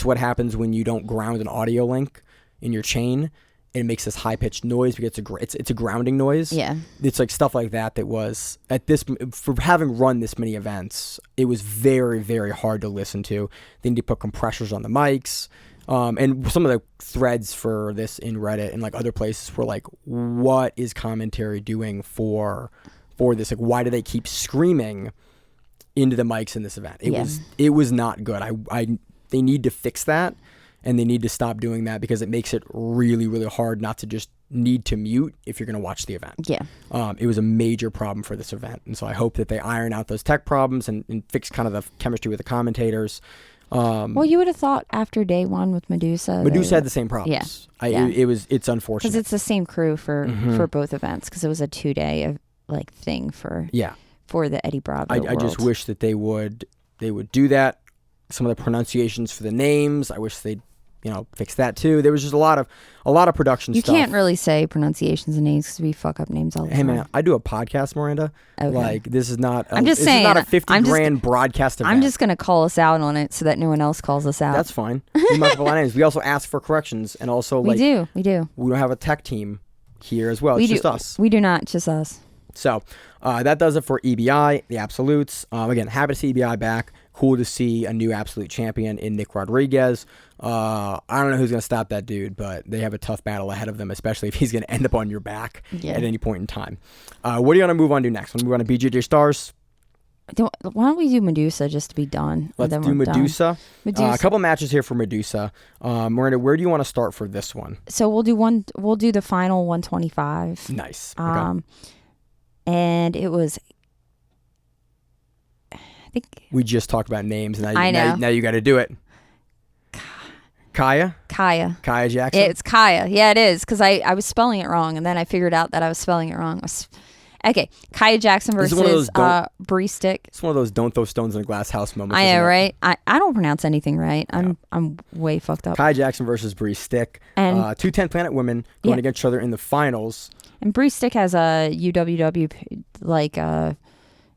what happens when you don't ground an audio link in your chain. It makes this high pitched noise because it's a grounding noise. Yeah, it's like stuff like that. That was for having run this many events. It was very, very hard to listen to. They need to put compressors on the mics. And some of the threads for this in Reddit and like other places were like, what is commentary doing for this? Like, why do they keep screaming into the mics in this event? It was not good. They need to fix that, and they need to stop doing that because it makes it really, really hard not to just need to mute if you're going to watch the event. Yeah. It was a major problem for this event. And so I hope that they iron out those tech problems and fix kind of the chemistry with the commentators. Well, you would have thought after day one with Medusa. Medusa had the same problems. Yeah. It's unfortunate because it's the same crew for both events because it was a 2-day thing for the Eddie Bravo. I just wish that they would do that. Some of the pronunciations for the names, I wish they'd fix that too. There was just a lot of production stuff. You can't really say pronunciations and names because we fuck up names all the time. Hey man, I do a podcast, Miranda. Okay. Like this is not. I'm just saying. This is not a 50 grand broadcast event. I'm just gonna call us out on it so that no one else calls us out. That's fine. We might have a lot of names. We also ask for corrections and also we do. We don't have a tech team here as well. It's just us. We do not, just us. So that does it for EBI, the Absolutes. Again, happy to see EBI back. Cool to see a new Absolute champion in Nick Rodriguez. I don't know who's going to stop that dude, but they have a tough battle ahead of them, especially if he's going to end up on your back at any point in time. What are you going to move on to next? Want to move on to BJJ Stars? Why don't we do Medusa just to be done? Let's do Medusa. A couple matches here for Medusa. Miranda, where do you want to start for this one? So we'll do the final 125. Nice. Okay. And it was, I think we just talked about names, and I know. Now you got to do it. Kaya Jackson. It's Kaya. Yeah, it is because I was spelling it wrong, and then I figured out that I was spelling it wrong. Okay, Kaya Jackson versus Bree Stick. It's one of those don't throw stones in a glass house moments. I know, right? I don't pronounce anything right. I'm way fucked up. Kaya Jackson versus Bree Stick. And 210 Planet women going against each other in the finals. And Bree Stick has a UWW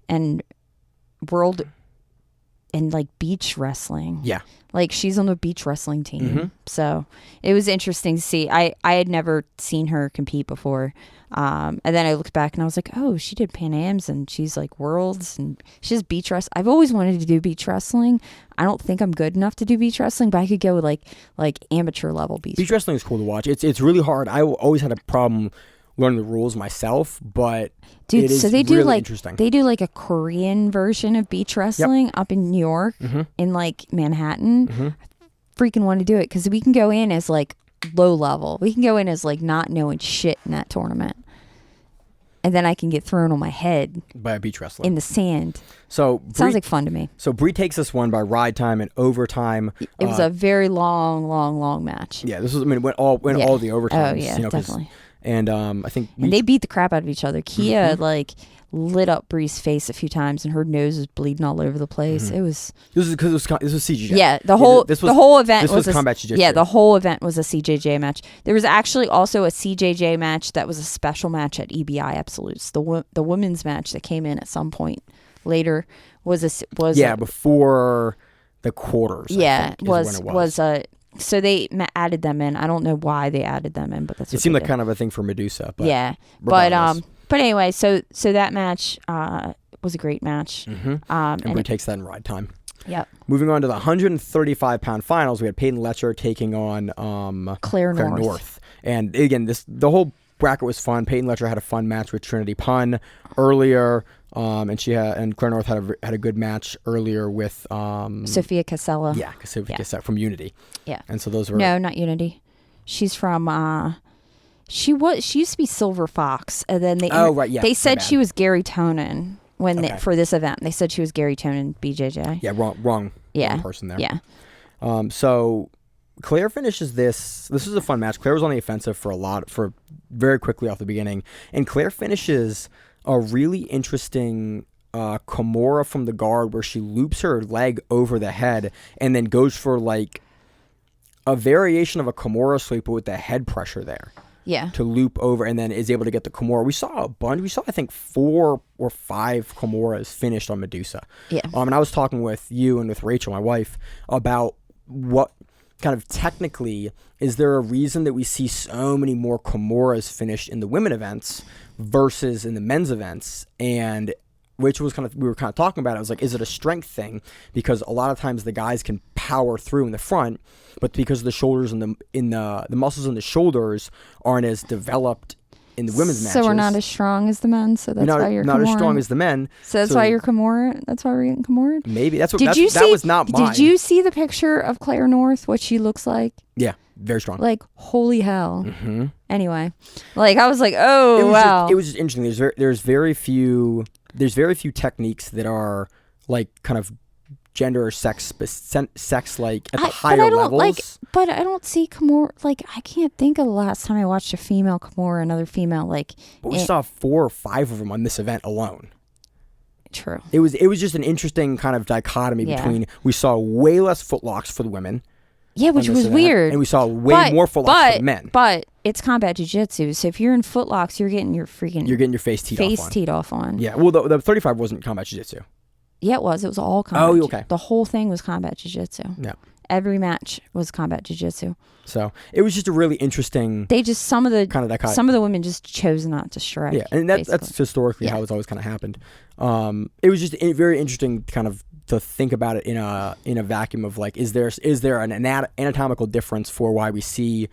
and world and beach wrestling. Yeah. She's on the beach wrestling team. So it was interesting to see. I had never seen her compete before. And then I looked back and I was like, oh, she did Pan Ams and she's worlds and she's beach wrestling. I've always wanted to do beach wrestling. I don't think I'm good enough to do beach wrestling, but I could go with amateur level beach. Beach wrestling is cool to watch. It's really hard. I always had a problem learning the rules myself, but dude, it is so they do really interesting. They do a Korean version of beach wrestling up in New York, in Manhattan. Freaking want to do it because we can go in as low level. We can go in as not knowing shit in that tournament, and then I can get thrown on my head by a beach wrestler in the sand. So sounds like fun to me. So Bree takes this one by ride time and overtime. It was a very long match. Yeah, this was. I mean, it went all the overtimes. Oh yeah, definitely. And I think they beat the crap out of each other. Kia lit up Bree's face a few times, and her nose was bleeding all over the place. It was. This was because this was CJJ. Yeah, the whole event was combat jiu-jitsu. Yeah, the whole event was a CJJ match. There was actually also a CJJ match that was a special match at EBI Absolutes. The women's match that came in at some point later was before the quarters. Yeah, was so they added them in. I don't know why they added them in, but that's what it seemed like did. kind of a thing for Medusa. But yeah, regardless. but anyway, so that match was a great match. And Bree takes that in ride time. Yep. Moving on to the 135-pound finals, we had Peyton Letcher taking on Claire North. And again, the whole bracket was fun. Peyton Letcher had a fun match with Trinity Pun earlier. And Claire North had a good match earlier with Sophia Casella. Yeah, Sophia Casella from Unity. Yeah. And so those were no, not Unity. She's from She used to be Silver Fox, and then they said she was Gary Tonin for this event. They said she was Gary Tonin, BJJ. Yeah, wrong person there. Yeah. So Claire finishes this. This was a fun match. Claire was on the offensive for very quickly off the beginning, and Claire finishes a really interesting Kimura from the guard where she loops her leg over the head and then goes for like a variation of a Kimura sweep with the head pressure there. Yeah. To loop over and then is able to get the Kimura. We saw a bunch. We saw, I think, 4 or 5 Kimuras finished on Medusa. Yeah. And I was talking with you and with Rachel, my wife, about what kind of technically, is there a reason that we see so many more Kimuras finished in the women events versus in the men's events? And Rachel was we were kind of talking about it. I was like, is it a strength thing? Because a lot of times the guys can power through in the front, but because of the shoulders and the muscles in the shoulders aren't as developed in the women's matches. So we're not as strong as the men. So that's why you're not as strong as the men. So that's why you're Kimura. That's why we're getting Kimura. Maybe that was not mine. Did you see the picture of Claire North? What she looks like? Yeah, very strong. Like holy hell. Mm-hmm. Anyway, like I was like, oh wow. It was just interesting. There's very few techniques that are like kind of gender or sex like at the higher levels. But I don't see Kimura. Like I can't think of the last time I watched a female Kimura, another female like. But we saw 4 or 5 of them on this event alone. True. It was just an interesting kind of dichotomy between we saw way less footlocks for the women. Yeah, which was weird. And we saw way more footlocks for the men. But it's combat jiu-jitsu, so if you're in footlocks, you're getting your face teed off on. on. Yeah, well, the 35 wasn't combat jiu-jitsu. Yeah, it was. It was all combat. Oh, okay. The whole thing was combat jiu-jitsu. Yeah. Every match was combat jiu-jitsu. So it was just a really interesting. They just some of the women just chose not to strike. Yeah, and that's historically how it's always kind of happened. It was just very interesting, kind of to think about it in a vacuum of like, is there an anatomical difference for why we see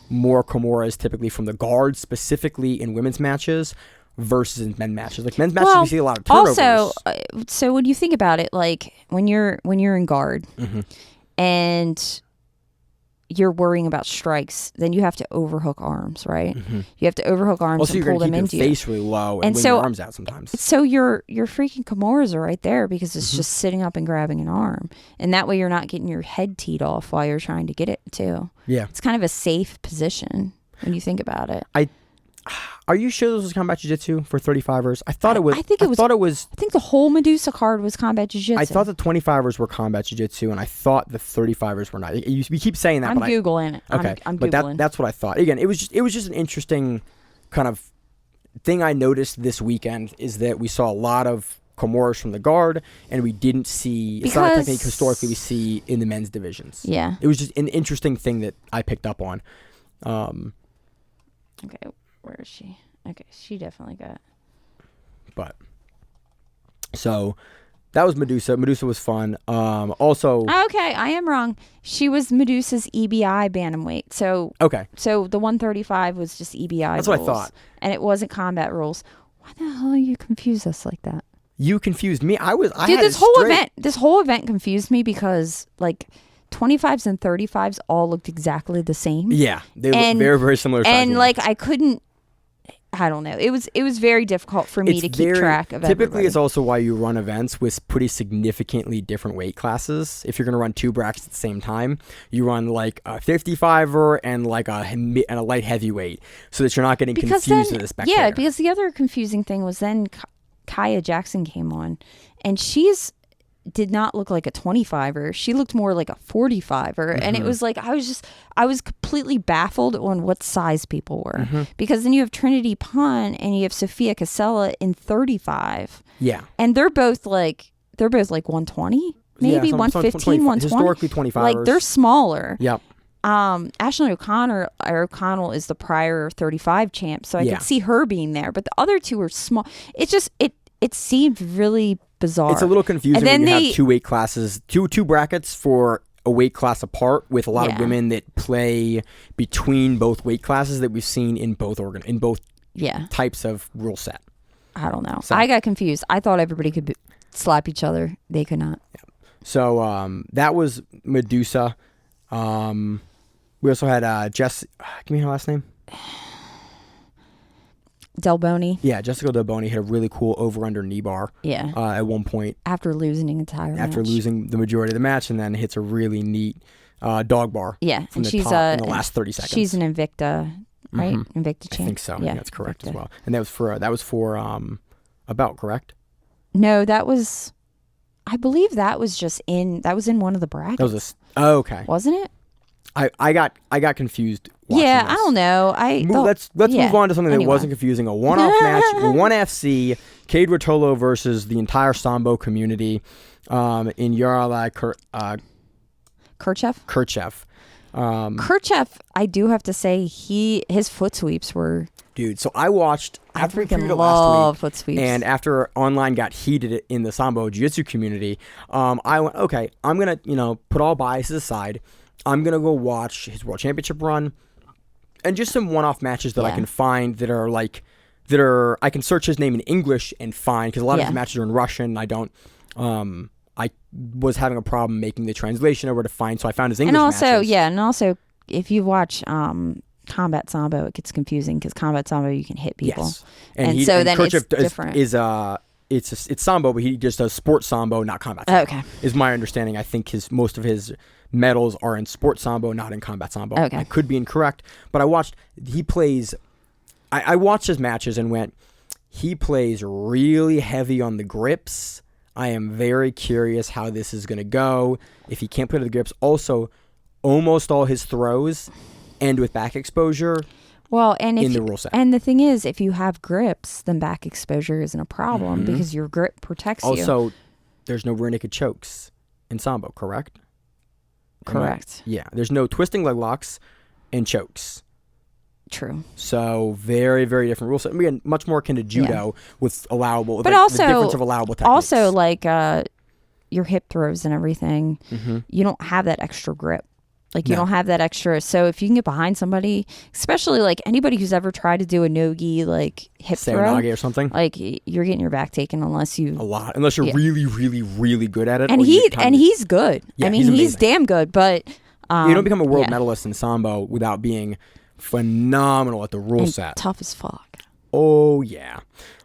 more Kimuras typically from the guard, specifically in women's matches, versus in men's matches? Like men's matches, we see a lot of turnovers. Also, so when you think about it, like when you're in guard and you're worrying about strikes, then you have to overhook arms, right? Mm-hmm. You have to overhook arms and pull them into you. Also, you're going to keep your face really low and wing your arms out sometimes. So your freaking Kimuras are right there because it's just sitting up and grabbing an arm. And that way you're not getting your head teed off while you're trying to get it too. Yeah. It's kind of a safe position when you think about it. Are you sure this was combat jiu-jitsu for 35ers? I thought it was. I think the whole Medusa card was combat jiu-jitsu. I thought the 25ers were combat jiu-jitsu, and I thought the 35ers were not. We keep saying that. I'm Googling it. Okay, I'm but Googling. That's what I thought. Again, it was just an interesting kind of thing I noticed this weekend is that we saw a lot of Kimuras from the guard, and we didn't see. It's not a technique historically we see in the men's divisions. Yeah, it was just an interesting thing that I picked up on. Okay. Where is she? Okay, she definitely got. But so that was Medusa. Medusa was fun. Also. Okay, I am wrong. She was Medusa's EBI bantamweight. So okay. So the 135 was just EBI. That's rules, what I thought. And it wasn't combat rules. Why the hell you confuse us like that? You confused me. This whole event confused me because like 25s and 35s all looked exactly the same. Yeah, they look very, very similar. And like I couldn't. I don't know. It was very difficult for me to keep track of Typically, everybody. It's also why you run events with pretty significantly different weight classes. If you're going to run 2 brackets at the same time, you run like a 55er and like a light heavyweight, so that you're not getting confused in the spectator. Yeah, because the other confusing thing was then Kaya Jackson came on, and did not look like a 25er. She looked more like a 45er. And it was like, I was completely baffled on what size people were. Because then you have Trinity Pun and you have Sophia Casella in 35. Yeah. And they're both like 120, maybe 115, 120. Historically 25ers. Like they're smaller. Yep. Ashlyn O'Connell is the prior 35 champ. So I could see her being there, but the other two are small. It just, it seemed really bizarre. It's a little confusing when you have 2 weight classes, two brackets for a weight class apart with a lot of women that play between both weight classes that we've seen in both types of rule set. I don't know. So, I got confused. I thought everybody could slap each other. They could not. Yeah. So that was Medusa. We also had Jess. Give me her last name. Delboni. Yeah, Jessica Delboni hit a really cool over-under knee bar. Yeah. At one point. After losing the entire match. After losing the majority of the match, and then hits a really neat dog bar. Yeah, from and the she's top in the last 30 seconds. She's an Invicta, right? Invicta champ. I think so. Yeah, that's correct Invicta. as well. And that was for a belt, correct? No, that was. I believe that was in one of the brackets. That was okay. Wasn't it? I got confused. Yeah, this. I don't know. Let's move on to something that wasn't confusing. A one-off match, one FC, Kade Ruotolo versus the entire Sambo community in Uali Kurzhev. Kurzhev. I do have to say his foot sweeps were. Dude, so I watched. I after freaking last love week, foot sweeps. And after online got heated in the Sambo Jiu-Jitsu community, I went, okay, I'm gonna put all biases aside. I'm gonna go watch his World Championship run, and just some one-off matches that I can find that are I can search his name in English and find, because a lot of his matches are in Russian. I don't. I was having a problem making the translation over to find, so I found his English matches. And also if you watch Combat Sambo, it gets confusing because Combat Sambo you can hit people. Yes. And then Kurzhev it's different. It's Sambo, but he just does sports Sambo, not combat Sambo. Okay. Is my understanding. I think most of his medals are in sports Sambo, not in combat Sambo. Okay. I could be incorrect, but I watched his matches and went, he plays really heavy on the grips. I am very curious how this is going to go. If he can't play the grips, also almost all his throws end with back exposure. Well, and in the rule set. And the thing is, if you have grips, then back exposure isn't a problem because your grip protects you. Also, there's no rear naked chokes in Sambo, correct? Correct. Yeah, there's no twisting leg locks and chokes. True. So very, very different rule set. Again, much more akin to judo with allowable, but also the difference of allowable techniques. Also, your hip throws and everything, you don't have that extra grip. You don't have that extra. So if you can get behind somebody, especially anybody who's ever tried to do a no-gi hip throw, or something, you're getting your back taken unless you're really, really, really good at it. And he's good. Yeah, I mean, he's damn good. But you don't become a world medalist in Sambo without being phenomenal at the rule set. Tough as fuck. Oh yeah.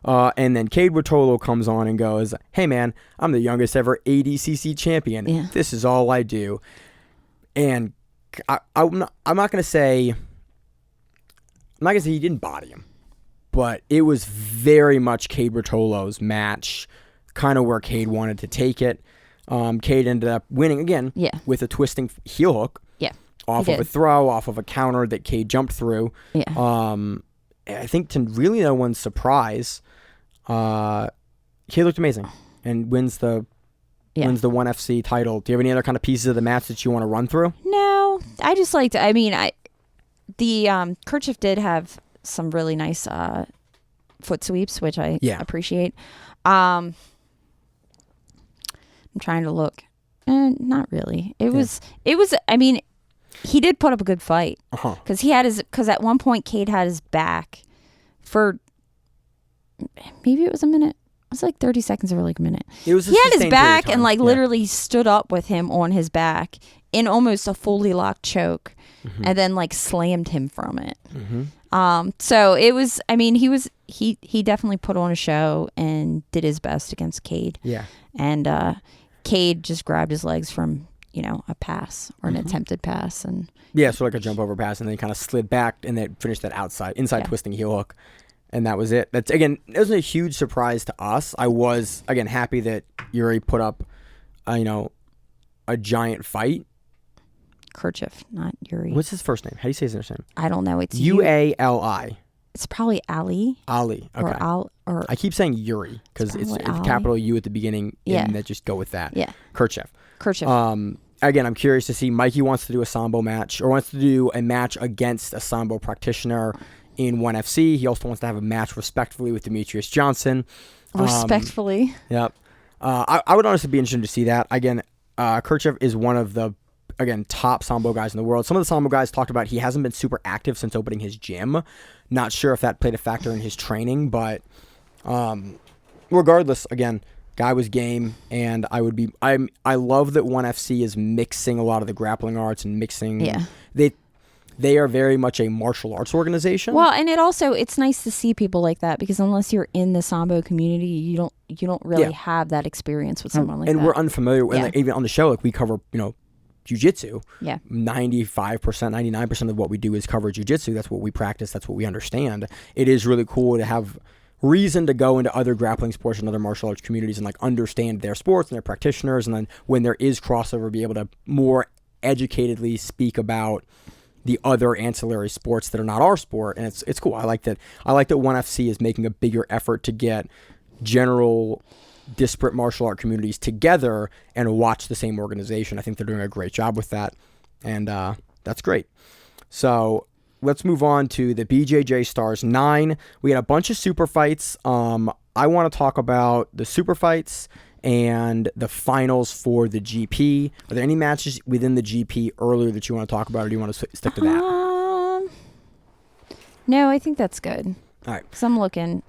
And then Kade Ruotolo comes on and goes, "Hey man, I'm the youngest ever ADCC champion. Yeah. This is all I do." And I'm not gonna say he didn't body him, but it was very much Kade Ruotolo's match, kind of where Kade wanted to take it. Kade ended up winning again with a twisting heel hook. Yeah. Off of a throw, off of a counter that Kade jumped through. Yeah. I think to really no one's surprise, Kade looked amazing and wins the 1FC title. Do you have any other kind of pieces of the match that you want to run through? No, I just liked. I mean, the Kurzhev did have some really nice foot sweeps, which I appreciate. I'm trying to look. Not really. It was. I mean, he did put up a good fight because at one point Kade had his back for maybe it was a minute. It was 30 seconds or a minute. He had his back and literally stood up with him on his back in almost a fully locked choke, and then slammed him from it. So it was. I mean, he definitely put on a show and did his best against Kade. Yeah. And Kade just grabbed his legs from a pass or an attempted pass and so a jump over pass, and then kind of slid back and then finished that inside twisting heel hook. And that was it. That's it wasn't a huge surprise to us. I was happy that Yuri put up, a giant fight. Kurzhev, not Yuri. What's his first name? How do you say his first name? I don't know. It's Uali. It's probably Ali. Ali. Okay. Or I keep saying Yuri because it's capital U at the beginning. And that just go with that. Yeah. Kurzhev. Again, I'm curious to see. Mikey wants to do a Sambo match or wants to do a match against a Sambo practitioner in 1FC. He also wants to have a match respectfully with Demetrius Johnson. Respectfully. Yep. I would honestly be interested to see that. Again, Kurzhev is one of the, top Sambo guys in the world. Some of the Sambo guys talked about he hasn't been super active since opening his gym. Not sure if that played a factor in his training, but regardless, again, guy was game, and I love that 1FC is mixing a lot of the grappling arts and mixing. Yeah. they are very much a martial arts organization. Well, and it's nice to see people like that, because unless you're in the Sambo community, you don't really have that experience with someone like that. And we're unfamiliar, and like, even on the show, like we cover, jiu-jitsu. Yeah. 95%, 99% of what we do is cover jiu-jitsu. That's what we practice. That's what we understand. It is really cool to have reason to go into other grappling sports and other martial arts communities and like understand their sports and their practitioners, and then when there is crossover, be able to more educatedly speak about the other ancillary sports that are not our sport. And it's cool. I like that ONE FC is making a bigger effort to get general disparate martial art communities together and watch the same organization. I think they're doing a great job with that, and that's great. So let's move on to the BJJ Stars 9. We had a bunch of super fights. I want to talk about the super fights and the finals for the GP. Are there any matches within the GP earlier that you want to talk about, or do you want to stick to that? No, I think that's good. All right. So I'm looking.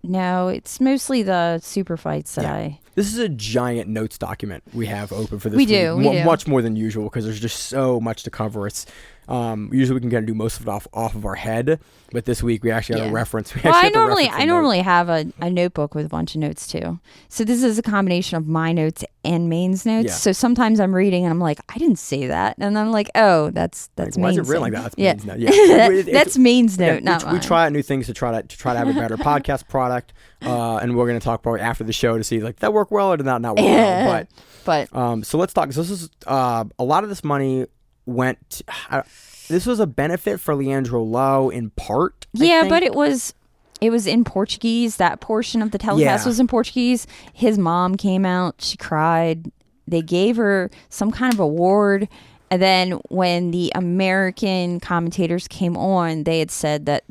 No, it's mostly the super fights that This is a giant notes document we have open for this we week. do. Much more than usual, because there's just so much to cover. It's usually we can kind of do most of it off of our head, but this week we actually had a reference. I normally have a notebook with a bunch of notes too. So this is a combination of my notes and Maine's notes. Yeah. So sometimes I'm reading and I'm like, I didn't say that, and I'm like, oh, that's Maine's. Why is it written like that? That's Maine's note. Yeah. That's Maine's note, not mine. We try out new things to try to have a better podcast product, and we're going to talk probably after the show to see like that work well or did that not work well. But so let's talk. So this is a lot of this money went. This was a benefit for Leandro Lo in part. I think. But it was in Portuguese. That portion of the telecast was in Portuguese. His mom came out. She cried. They gave her some kind of award. And then when the American commentators came on, they had said that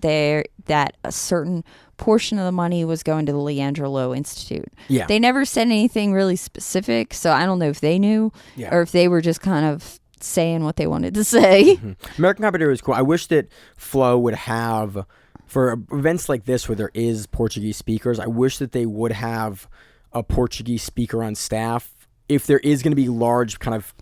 a certain portion of the money was going to the Leandro Lo Institute. Yeah. They never said anything really specific, so I don't know if they knew or if they were just kind of saying what they wanted to say. Mm-hmm. American Commentator is cool. I wish that Flow would have, for events like this where there is Portuguese speakers, I wish that they would have a Portuguese speaker on staff. If there is going to be large kind of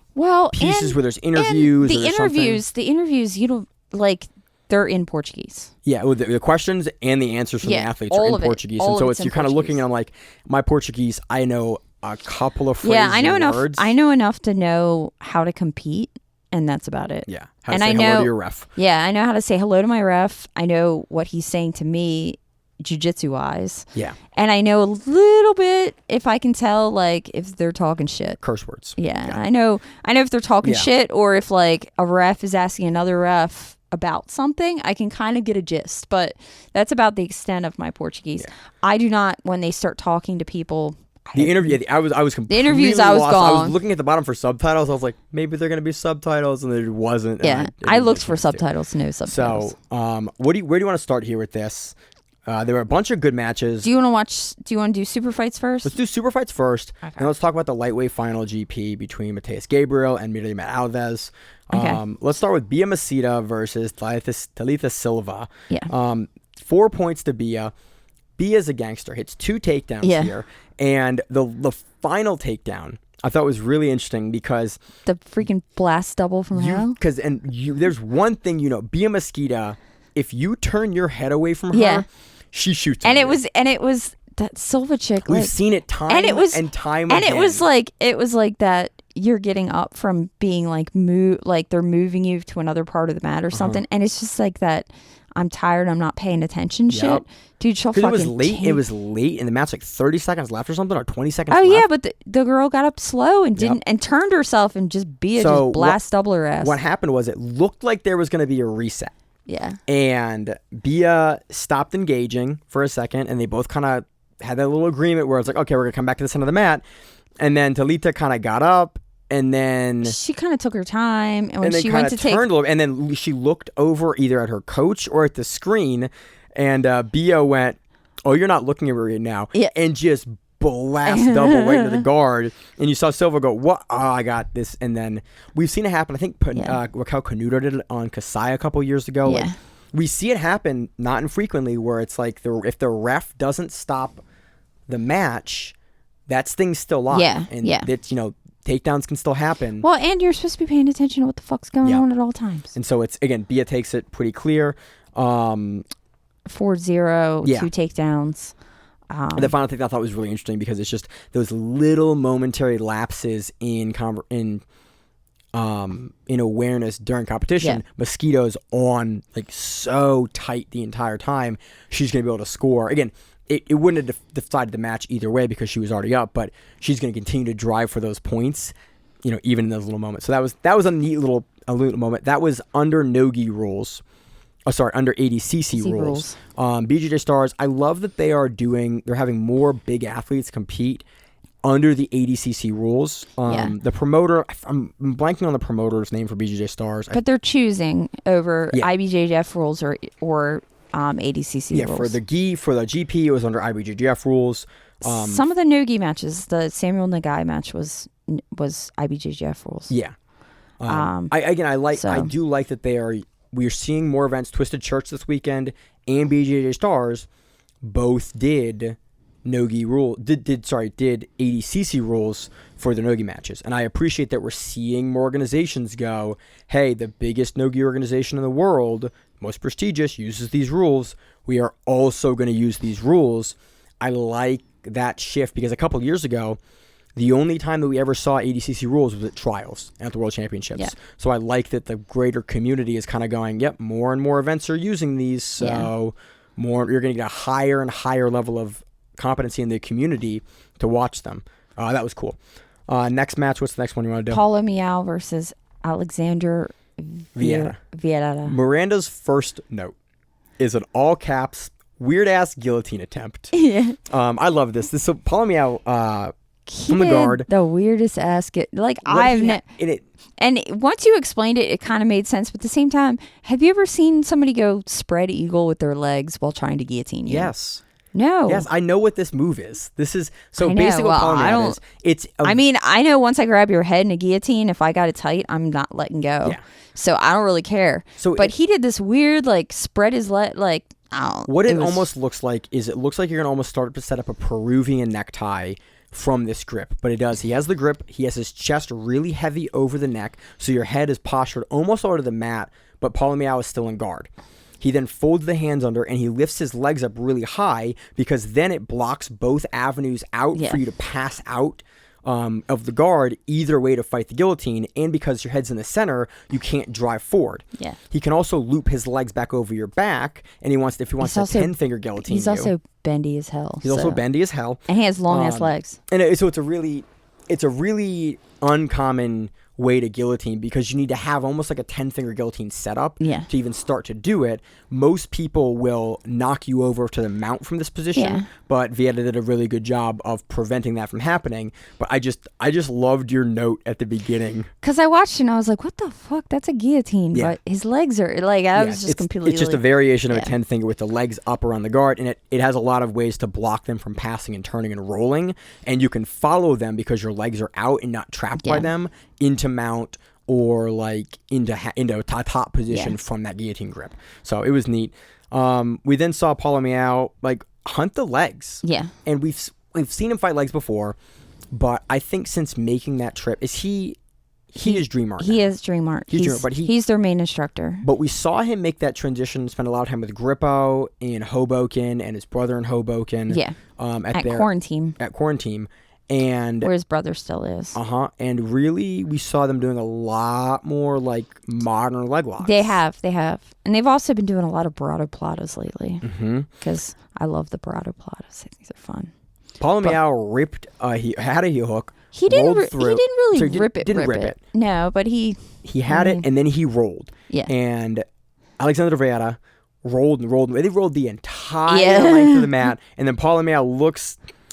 pieces where there's interviews, the interviews, you don't like. They're in Portuguese. Yeah, with the questions and the answers from the athletes are in Portuguese, and so you're kind of looking and I'm like, my Portuguese, I know a couple of phrases. Yeah, I know enough. Words. I know enough to know how to compete, and that's about it. Yeah, how to say hello to your ref. Yeah, I know how to say hello to my ref. I know what he's saying to me, jiu-jitsu wise. Yeah, and I know a little bit if I can tell, like if they're talking shit. Curse words. Yeah. I know if they're talking shit, or if like a ref is asking another ref about something, I can kind of get a gist, but that's about the extent of my Portuguese. Yeah. I do not, when they start talking to people. The interview, I was completely the interviews, I was lost. gone. I was looking at the bottom for subtitles. I was like, maybe they're going to be subtitles, and there wasn't. Yeah, I looked for subtitles, no subtitles. So, where do you want to start here with this? There were a bunch of good matches. Do you want to do super fights first? Let's do super fights first, and let's talk about the lightweight final GP between Mateus Gabriel and Meyram Alves. Okay. Let's start with Bia Macedo versus Thalita Silva. Yeah. 4 points to Bia. Bia's a gangster. Hits 2 takedowns here, and the final takedown I thought was really interesting because the freaking blast double from hell. Because there's one thing Bia Macedo, if you turn your head away from her, she shoots. And it was that Silva chick. We've seen it time and time again. And it was like that. You're getting up from being like they're moving you to another part of the mat or something, and it's just like that. I'm tired. I'm not paying attention. Shit, dude. She'll fucking. It was late, and the match like 30 seconds left or something, or 20 seconds. Oh left. yeah, but the girl got up slow and didn't and turned herself and just just blast double her ass. What happened was it looked like there was going to be a reset. Yeah. And Bia stopped engaging for a second, and they both kind of had that little agreement where it's like, okay, we're gonna come back to the center of the mat, and then Thalita kind of got up. And then she kind of took her time, and when she went to take, and then she looked over either at her coach or at the screen, and Bia went, "Oh, you're not looking at me right now," and just blast double right into the guard. And you saw Silva go, "What? Oh, I got this." And then we've seen it happen. I think Raquel Canuto did it on Kasai a couple years ago. Yeah. Like, we see it happen not infrequently where it's like if the ref doesn't stop the match, that thing's still live. Yeah. And it's takedowns can still happen. Well, and you're supposed to be paying attention to what the fuck's going on at all times. And so it's, again, Bia takes it pretty clear. 4-0, 2 takedowns. The final thing I thought was really interesting because it's just those little momentary lapses in awareness during competition. Yeah. Mosquito's on like so tight the entire time. She's going to be able to score. Again, it wouldn't have decided the match either way because she was already up, but she's going to continue to drive for those points, even in those little moments. So that was a neat little moment. That was under no-gi rules. Under ADCC rules. BJJ Stars, I love that they're having more big athletes compete under the ADCC rules. The promoter, I'm blanking on the promoter's name for BJJ Stars. But they're choosing over IBJJF rules or ADCC rules. For the GP, it was under IBJJF rules. Some of the no-gi matches, the Samuel Nagai match was IBJJF rules. Yeah. I do like that we are seeing more events. Twisted Church this weekend and BJJ Stars both did no-gi did ADCC rules for the no-gi matches. And I appreciate that we're seeing more organizations go, hey, the biggest no-gi organization in the world, most prestigious, uses these rules. We are also going to use these rules. I like that shift because a couple of years ago, the only time that we ever saw ADCC rules was at trials and at the World Championships. Yeah. So I like that the greater community is kind of going, yep, more and more events are using these. So you're going to get a higher and higher level of competency in the community to watch them. That was cool. Next match, what's the next one you want to do? Paulo Miao versus Alexander Vieira. Miranda's first note is an all caps, weird ass guillotine attempt. Yeah. I love this. So Paulo Miao, from the guard, the weirdest ass and once you explained it kind of made sense, but at the same time, have you ever seen somebody go spread eagle with their legs while trying to guillotine you? Yes. No. Yes, I know what this move is. This is basically what Paulo Miao is. I know once I grab your head in a guillotine, if I got it tight, I'm not letting go. Yeah. So I don't really care. But he did this weird spread his leg almost looks like is it looks like you're gonna almost start to set up a Peruvian necktie from this grip, but it does. He has the grip. He has his chest really heavy over the neck, so your head is postured almost over the mat, but Paulo Miao is still in guard. He then folds the hands under and he lifts his legs up really high because then it blocks both avenues out for you to pass out of the guard either way to fight the guillotine, and because your head's in the center, you can't drive forward. Yeah. He can also loop his legs back over your back, and if he wants to 10-finger guillotine he's also bendy as hell. He's also bendy as hell. And he has long ass legs. And so it's a really uncommon way to guillotine because you need to have almost like a 10-finger guillotine setup to even start to do it. Most people will knock you over to the mount from this position, but Vieira did a really good job of preventing that from happening. But I just loved your note at the beginning. Because I watched it and I was like, what the fuck? That's a guillotine. Yeah. But his legs are was just completely... It's just a variation of a 10-finger with the legs up around the guard, and it has a lot of ways to block them from passing and turning and rolling, and you can follow them because your legs are out and not trapped by them into mount or into a top position from that guillotine grip. So it was neat. We then saw Paulo Miao hunt the legs. Yeah. And we've seen him fight legs before, but I think since making that trip, he is Dream Art. He is Dream Art. He's their main instructor. But we saw him make that transition, spend a lot of time with Grippo in Hoboken and his brother in Hoboken. Yeah. At Quarantine. At Quarantine. And where his brother still is. And really, we saw them doing a lot more modern leg locks. They have. And they've also been doing a lot of Barado Platas lately. Because I love the Barado Platas. I think they're fun. Paulo Miao ripped, he had a heel hook. He didn't really rip it. No, but he had it and then he rolled. Yeah. And Alexander Vieira rolled. They rolled the entire length of the mat. And then Paulo Miao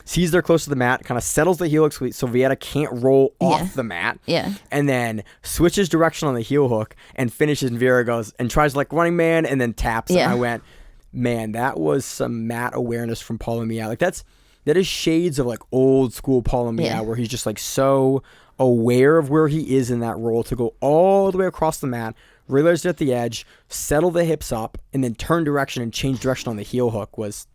sees they're close to the mat, kind of settles the heel hook so Vieira can't roll off the mat. Yeah. And then switches direction on the heel hook and finishes, and Vieira goes and tries running man and then taps. Yeah. And I went, man, that was some mat awareness from Paulo Miao. That is shades of old school Paulo Miao where he's just so aware of where he is in that roll to go all the way across the mat, realize it at the edge, settle the hips up, and then turn direction and change direction on the heel hook was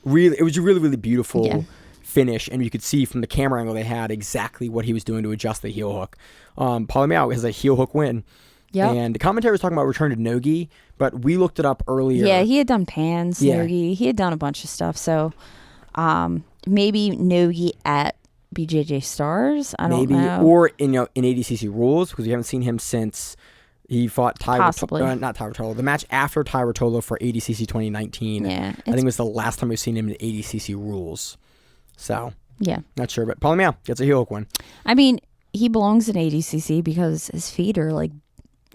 a really, really beautiful finish, and you could see from the camera angle they had exactly what he was doing to adjust the heel hook. Meow has a heel hook win. Yep. And the commentator was talking about return to Nogi, but we looked it up earlier. Yeah, he had done pans, Nogi. He had done a bunch of stuff. So maybe Nogi at BJJ Stars. I don't know. Or in ADCC rules, because we haven't seen him since he fought not Ty Ruotolo. The match after Ty Ruotolo for ADCC 2019. Yeah, I think it was the last time we've seen him in ADCC rules. So yeah, not sure, but Meow gets a heel hook win. I mean, he belongs in ADCC because his feet are like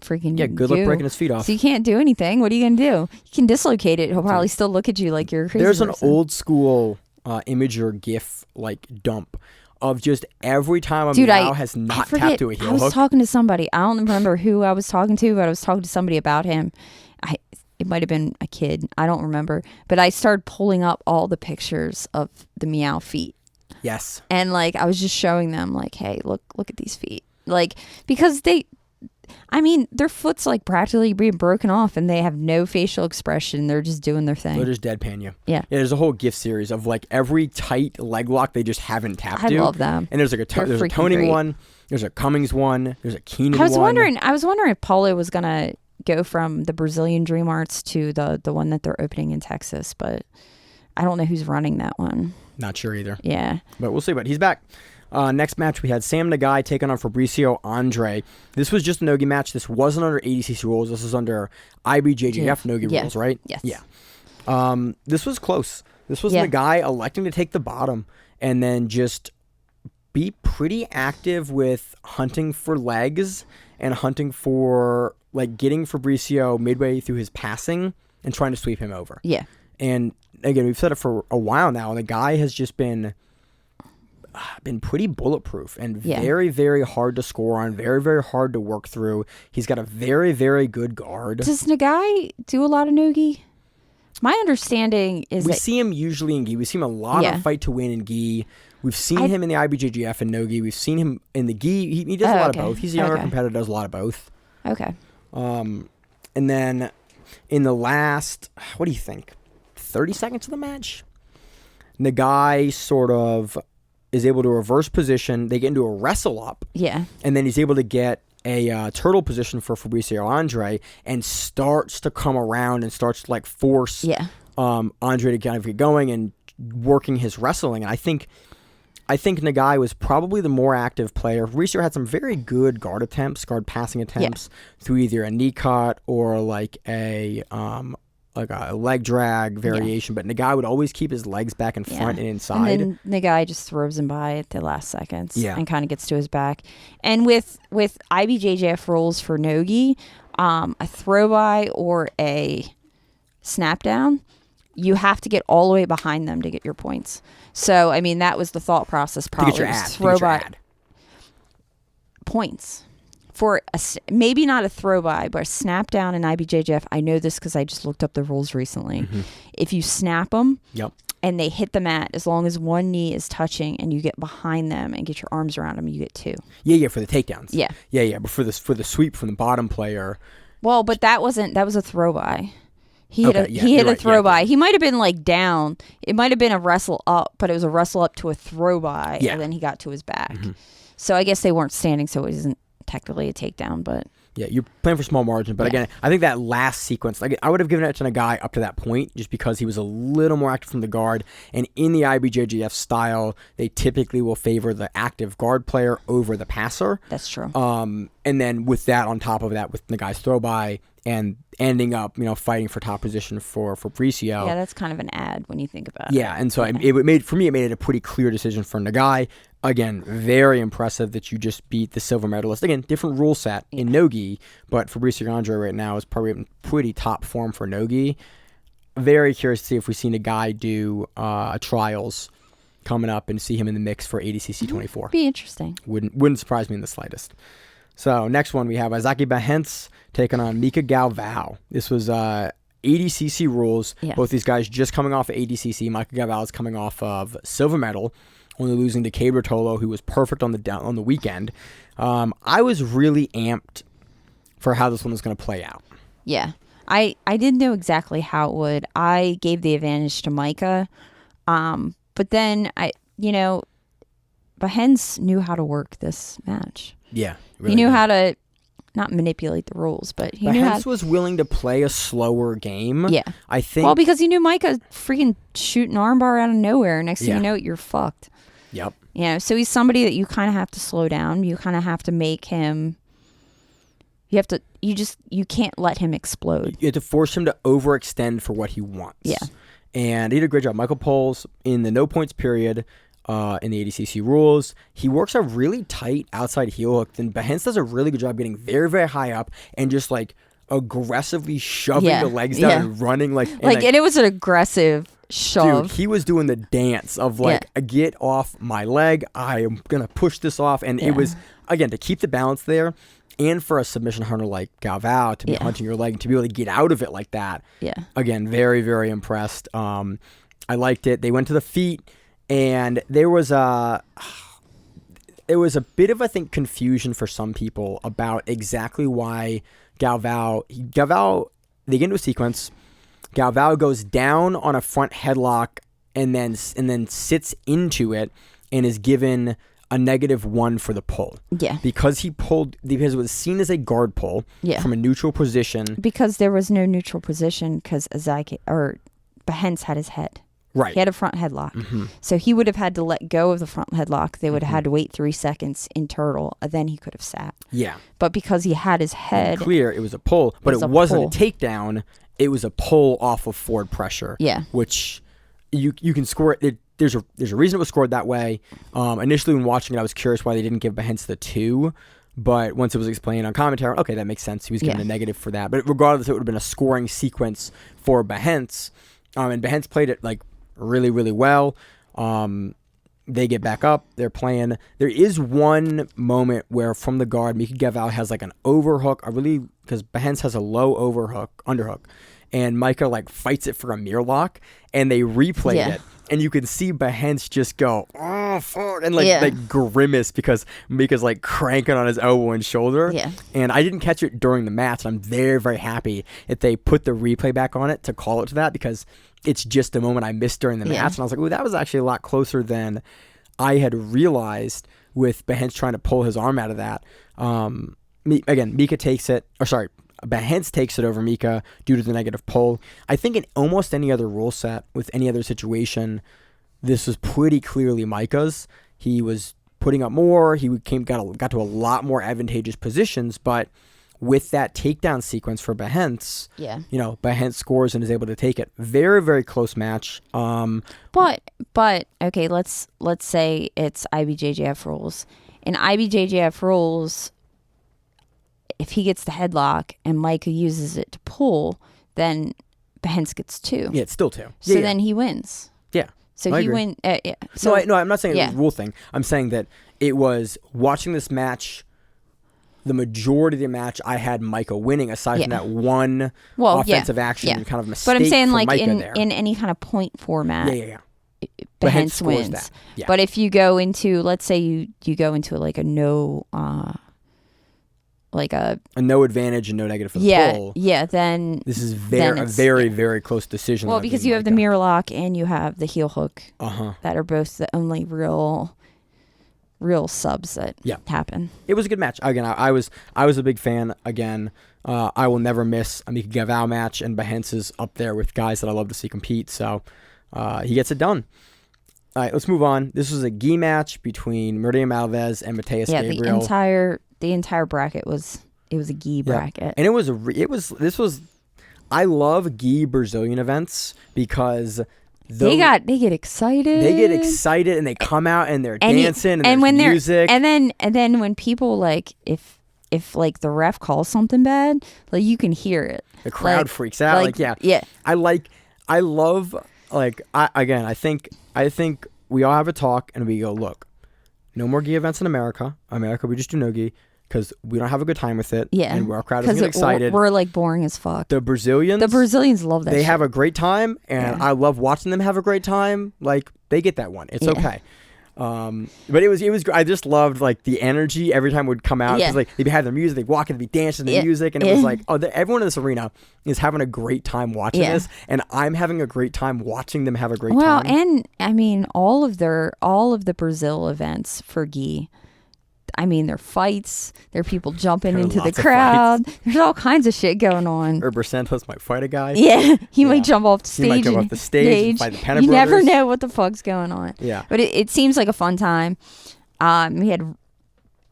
freaking good luck breaking his feet off. So you can't do anything. What are you gonna do? You can dislocate it. He'll probably still look at you like you're a crazy person. There's an old school image or GIF like dump of just every time a Meow has not tapped to a heel hook. I was talking to somebody. I don't remember who I was talking to, but I was talking to somebody about him. It might have been a kid. I don't remember. But I started pulling up all the pictures of the Meow feet. Yes. And like I was just showing them like, hey, look at these feet. Like, because their foot's like practically being broken off and they have no facial expression. They're just doing their thing. They're just deadpan you. Yeah. There's a whole GIF series of like every tight leg lock they just haven't tapped to. I love them. And there's like there's a Toning one. There's a Cummings one. There's a Keenan one. I was wondering if Paulo was going to go from the Brazilian Dream Arts to the one that they're opening in Texas, but I don't know who's running that one. Not sure either. Yeah. But we'll see. But he's back. Next match, we had Sam Nagai taking on Fabricio Andre. This was just a Nogi match. This wasn't under ADCC rules. This was under IBJJF Nogi rules, right? Yes. Yeah. This was close. This was Nagai electing to take the bottom and then just be pretty active with hunting for legs and hunting for like getting Fabricio midway through his passing and trying to sweep him over. Yeah. And again, we've said it for a while now, and the guy has just been pretty bulletproof and very, very hard to score on, very, very hard to work through. He's got a very, very good guard. Does Nagai do a lot of Nogi? My understanding is we see him usually in gi. We see him a lot of fight to win in gi. We've seen him in the IBJJF and Nogi. We've seen him in the gi. He does a lot of both. He's a younger competitor, does a lot of both. Okay. And then in the last, what do you think, 30 seconds of the match, Nagai sort of is able to reverse position. They get into a wrestle up. Yeah. And then he's able to get a turtle position for Fabricio Andre and starts to come around and starts to like force Andre to kind of get going and working his wrestling. And I think Nagai was probably the more active player. Fabricio had some very good guard passing attempts through either a knee cut or like a leg drag variation, but Nagai would always keep his legs back in front and inside. And then Nagai just throws him by at the last seconds and kind of gets to his back. And with IBJJF rules for Nogi, a throw by or a snap down, you have to get all the way behind them to get your points. So, I mean, that was the thought process probably. To get your ad. Throw by points. For maybe not a throw by, but a snap down in IBJJF. I know this because I just looked up the rules recently. Mm-hmm. If you snap them and they hit the mat, as long as one knee is touching and you get behind them and get your arms around them, you get 2. Yeah, for the takedowns. Yeah. But for the sweep from the bottom player. Well, but that was a throw by. He hit a throw by. He might have been like down. It might have been a wrestle up, but it was a wrestle up to a throw by, and then he got to his back. Mm-hmm. So I guess they weren't standing, so it isn't technically a takedown, but you're playing for small margin. But again, I think that last sequence, like I would have given it to a guy up to that point, just because he was a little more active from the guard. And in the IBJJF style, they typically will favor the active guard player over the passer. That's true. And then with that, on top of that, with the guy's throw by and ending up, fighting for top position for Fabricio. Yeah, that's kind of an ad when you think about it. Yeah, and so it made it a pretty clear decision for Nagai. Again, very impressive that you just beat the silver medalist. Again, different rule set in Nogi, but Fabricio Andre right now is probably in pretty top form for Nogi. Very curious to see if we see Nagai do trials coming up and see him in the mix for ADCC 24. Be interesting. Wouldn't surprise me in the slightest. So next one we have Izaki Bahens taking on Mika Galvao. This was ADCC rules. Yeah. Both these guys just coming off of ADCC. Mika Galvao is coming off of silver medal, only losing to Kade Ruotolo, who was perfect on the weekend. I was really amped for how this one was going to play out. Yeah. I didn't know exactly how it would. I gave the advantage to Micah. But then Bahens knew how to work this match. Yeah. He knew how to not manipulate the rules, but he knew how Bahens was willing to play a slower game. Yeah. I think. Well, because he knew Micah freaking shoot an armbar out of nowhere. Next thing you know, you're fucked. Yep. So he's somebody that you kind of have to slow down. You kind of have to make him. You can't let him explode. You have to force him to overextend for what he wants. Yeah. And he did a great job. Michael Poles, in the no points period, in the ADCC rules, he works a really tight outside heel hook. Then Bahens does a really good job getting very, very high up and just like aggressively shoving the legs down and running and it was an aggressive shove. Dude, he was doing the dance of get off my leg. I am gonna push this off, and it was again to keep the balance there. And for a submission hunter like Galvao to be hunting your leg and to be able to get out of it like that. Yeah. Again, very, very impressed. I liked it. They went to the feet, and there was a bit of, I think, confusion for some people about exactly why Galvao, they get into a sequence. Galvao goes down on a front headlock and then sits into it and is given a -1 for the pull. Yeah. Because it was seen as a guard pull from a neutral position. Because there was no neutral position because Bahens had his head. Right. He had a front headlock. Mm-hmm. So he would have had to let go of the front headlock. They would have had to wait 3 seconds in turtle, and then he could have sat. Yeah. But because he had his head. Clear, it was a pull, but it wasn't a takedown. It was a pull off of forward pressure. Yeah. Which you can score it. There's a reason it was scored that way. Initially, when watching it, I was curious why they didn't give Bahens the 2. But once it was explained on commentary, okay, that makes sense. He was given a negative for that. But regardless, it would have been a scoring sequence for Bahens. And Bahens played it like really, really well. They get back up. They're playing. There is one moment where from the guard, Nicky Rod has like an overhook. Because Bahens has a low underhook. And Micah like fights it for a mirror lock. And they replayed it. And you can see Bahens just go, oh, fuck, and like grimace because Mika's like cranking on his elbow and shoulder. Yeah. And I didn't catch it during the match. I'm very, very happy that they put the replay back on it to call it to that because it's just a moment I missed during the match. And I was like, oh, that was actually a lot closer than I had realized with Bahens trying to pull his arm out of that. Mika takes it, Bahens takes it over Mika due to the negative pull. I think in almost any other rule set, with any other situation, this was pretty clearly Micah's. He was putting up more. He got to a lot more advantageous positions, but with that takedown sequence for Bahens, Bahens scores and is able to take it. Very, very close match. But okay, let's say it's IBJJF rules. In IBJJF rules, if he gets the headlock and Micah uses it to pull, then Bahens gets 2. Yeah, it's still 2. So then he wins. Yeah. So he wins. So no, I'm not saying it was a rule thing. I'm saying that it was watching this match. The majority of the match, I had Micah winning, aside from that one offensive action kind of mistake. But I'm saying, like Micah in any kind of point format, Bahens wins. That. Yeah. But if you go into, let's say you go into like a no. Like a no advantage and no negative for the pull. Yeah, then this is very, very close decision. Well, because you have the mirror lock and you have the heel hook that are both the only real subs that happen. It was a good match. Again, I was a big fan. Again, I will never miss a Mika Gavao match, and Bahens is up there with guys that I love to see compete. So he gets it done. All right, let's move on. This was a gi match between Meyram Alves and Mateus Gabriel. The entire bracket was a gi bracket. And I love gi Brazilian events because they get excited. They get excited and they come out and they're dancing and when there's music. And then when people like if like the ref calls something bad, like you can hear it. The crowd freaks out. Yeah. I think we all have a talk and we go, look, no more gi events in America. We just do no gi because we don't have a good time with it. Yeah. And our crowd isn't excited. We're like boring as fuck. The Brazilians love that They have a great time and I love watching them have a great time. Like they get that one. It's okay. But it was I just loved like the energy every time it would come out, because like they'd have their music, they'd walk in, they'd be dancing to the music, and it was like, everyone in this arena is having a great time watching this, and I'm having a great time watching them have a great time. Well, and I mean all of the Brazil events for gi. I mean, there are fights. There are people jumping into the crowd. There's all kinds of shit going on. Herber Santos might fight a guy. Yeah, he might jump off the stage. He might jump off the stage and fight the Pena brothers. You never know what the fuck's going on. Yeah. But it seems like a fun time. We had,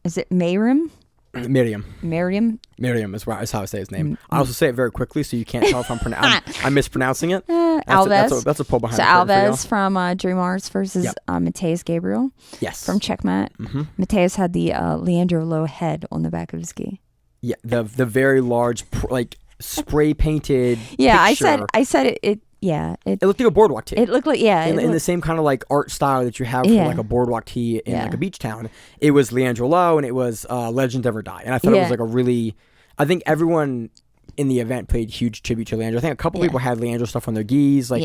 is it Meyram? Meyram is how I say his name. I also say it very quickly, so you can't tell if I'm mispronouncing it. Alves. That's a pull behind. So Alves from Dream Arts versus Mateus Gabriel. Yes. From Checkmate. Mm-hmm. Mateus had the Leandro Lo head on the back of his gi. Yeah, the very large like spray painted. Yeah, picture. I said it. Yeah, it looked like a boardwalk tee. It looked like in the same kind of like art style that you have for like a boardwalk tee in like a beach town. It was Leandro Lo, and it was Legend Ever Die, and I thought it was like a really. I think everyone in the event paid huge tribute to Leandro. I think a couple people had Leandro stuff on their gis. Like,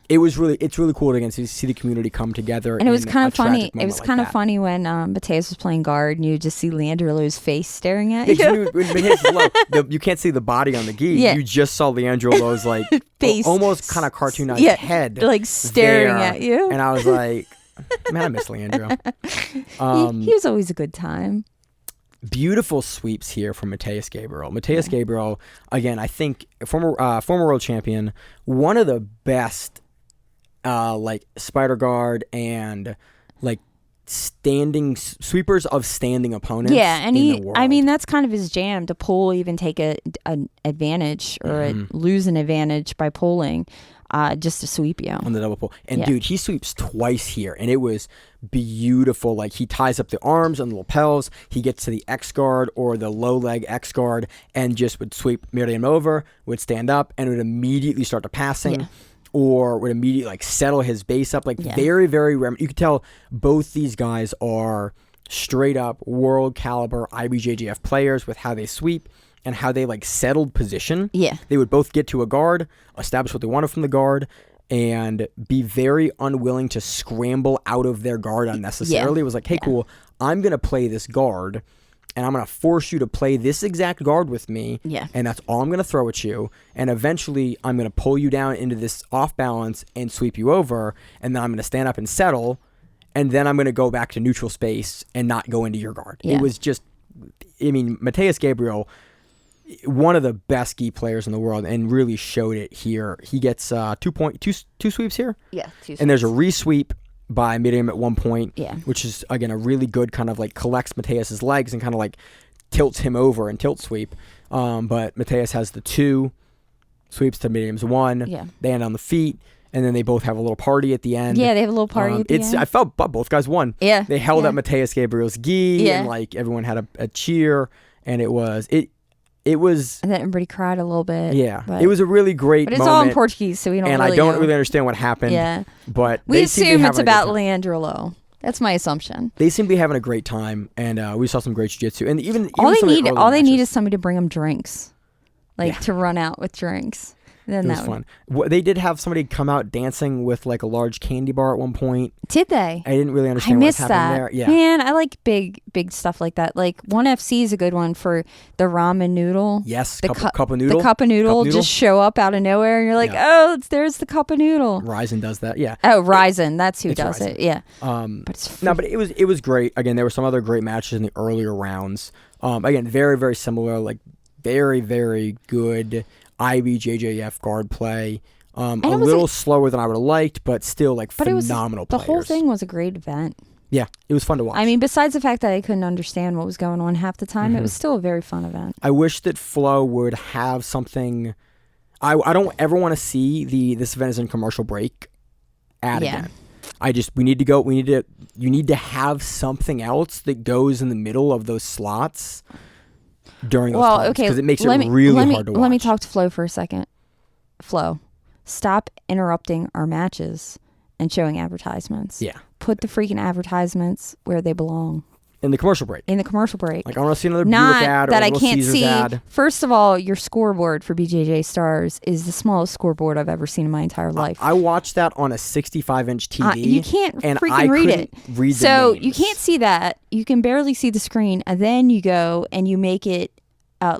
it's really cool again to see the community come together. And it was kind of funny. It was kind of funny when Mateus was playing guard, and you just see Leandro Lo's face staring at you. You can't see the body on the gi. Yeah. You just saw Leandro Lo's like face, almost kind of cartoonized head, like staring at you. And I was like, man, I miss Leandro. He was always a good time. Beautiful sweeps here from Mateus Gabriel. Mateus Gabriel, again, I think former world champion, one of the best like spider guard and like standing sweepers of standing opponents. Yeah, and I mean, that's kind of his jam, to pull, even take an advantage or lose an advantage by pulling. Just to sweep you on the double pull. And dude, he sweeps twice here, and it was beautiful. Like, he ties up the arms and the lapels, he gets to the X guard or the low leg X guard, and just would sweep Meyram over, would stand up, and would immediately start to passing, or would immediately like settle his base up. Like very, very rare. You could tell both these guys are straight up world caliber IBJJF players with how they sweep and how they like settled position. Yeah. They would both get to a guard, establish what they wanted from the guard, and be very unwilling to scramble out of their guard unnecessarily. It was like, hey, cool, I'm going to play this guard, and I'm going to force you to play this exact guard with me. Yeah. And that's all I'm going to throw at you. And eventually, I'm going to pull you down into this off balance and sweep you over. And then I'm going to stand up and settle. And then I'm going to go back to neutral space and not go into your guard. Yeah. It was just, I mean, Mateus Gabriel, one of the best gi players in the world, and really showed it here. He gets two sweeps here. Yeah, 2 sweeps. And there's a re-sweep by Meyram at one point, which is, again, a really good kind of like collects Mateus's legs and kind of like tilts him over and tilt sweep. But Mateus has the 2 sweeps to Meyram's 1. Yeah. They end on the feet, and then they both have a little party at the end. Yeah, they have a little party at the end. I felt both guys won. Yeah. They held up Mateus Gabriel's gi, and like everyone had a cheer, and it was... And then everybody cried a little bit. Yeah. It was a really great moment. But it's all in Portuguese, so we don't I don't really understand what happened. Yeah. But we assume it's about Leandro Lo. That's my assumption. They seem to be having a great time, and we saw some great jiu-jitsu. And even all they need is somebody to bring them drinks, to run out with drinks. Then it was fun. They did have somebody come out dancing with like a large candy bar at one point. Did they? I didn't really understand what happened there. Yeah. Man, I like big stuff like that. Like 1FC is a good one for the ramen noodle. Yes, cup of noodle. The cup of noodle just show up out of nowhere, and you're like, there's the cup of noodle. Ryzen does that. Yeah. Oh, Ryzen, that's who does it. Yeah. But it was great. Again, there were some other great matches in the earlier rounds. Again, very, very similar. Like very, very good IBJJF guard play. A little slower than I would have liked, but still like phenomenal players. The whole thing was a great event. Yeah, it was fun to watch. I mean, besides the fact that I couldn't understand what was going on half the time, it was still a very fun event. I wish that Flow would have something. I don't ever want to see this event is in commercial break again. You need to have something else that goes in the middle of those slots during those times, because it makes it really hard to watch. Let me talk to Flo for a second. Flo, stop interrupting our matches and showing advertisements. Yeah. Put the freaking advertisements where they belong. In the commercial break. Like I want to see another Not Buick ad or that a I Little can't Caesars see. ad. First of all, your scoreboard for BJJ Stars is the smallest scoreboard I've ever seen in my entire life. I watched that on a 65-inch TV. You can't and freaking I read couldn't it. Read so the names. you can't see that. You can barely see the screen, and then you go and you make it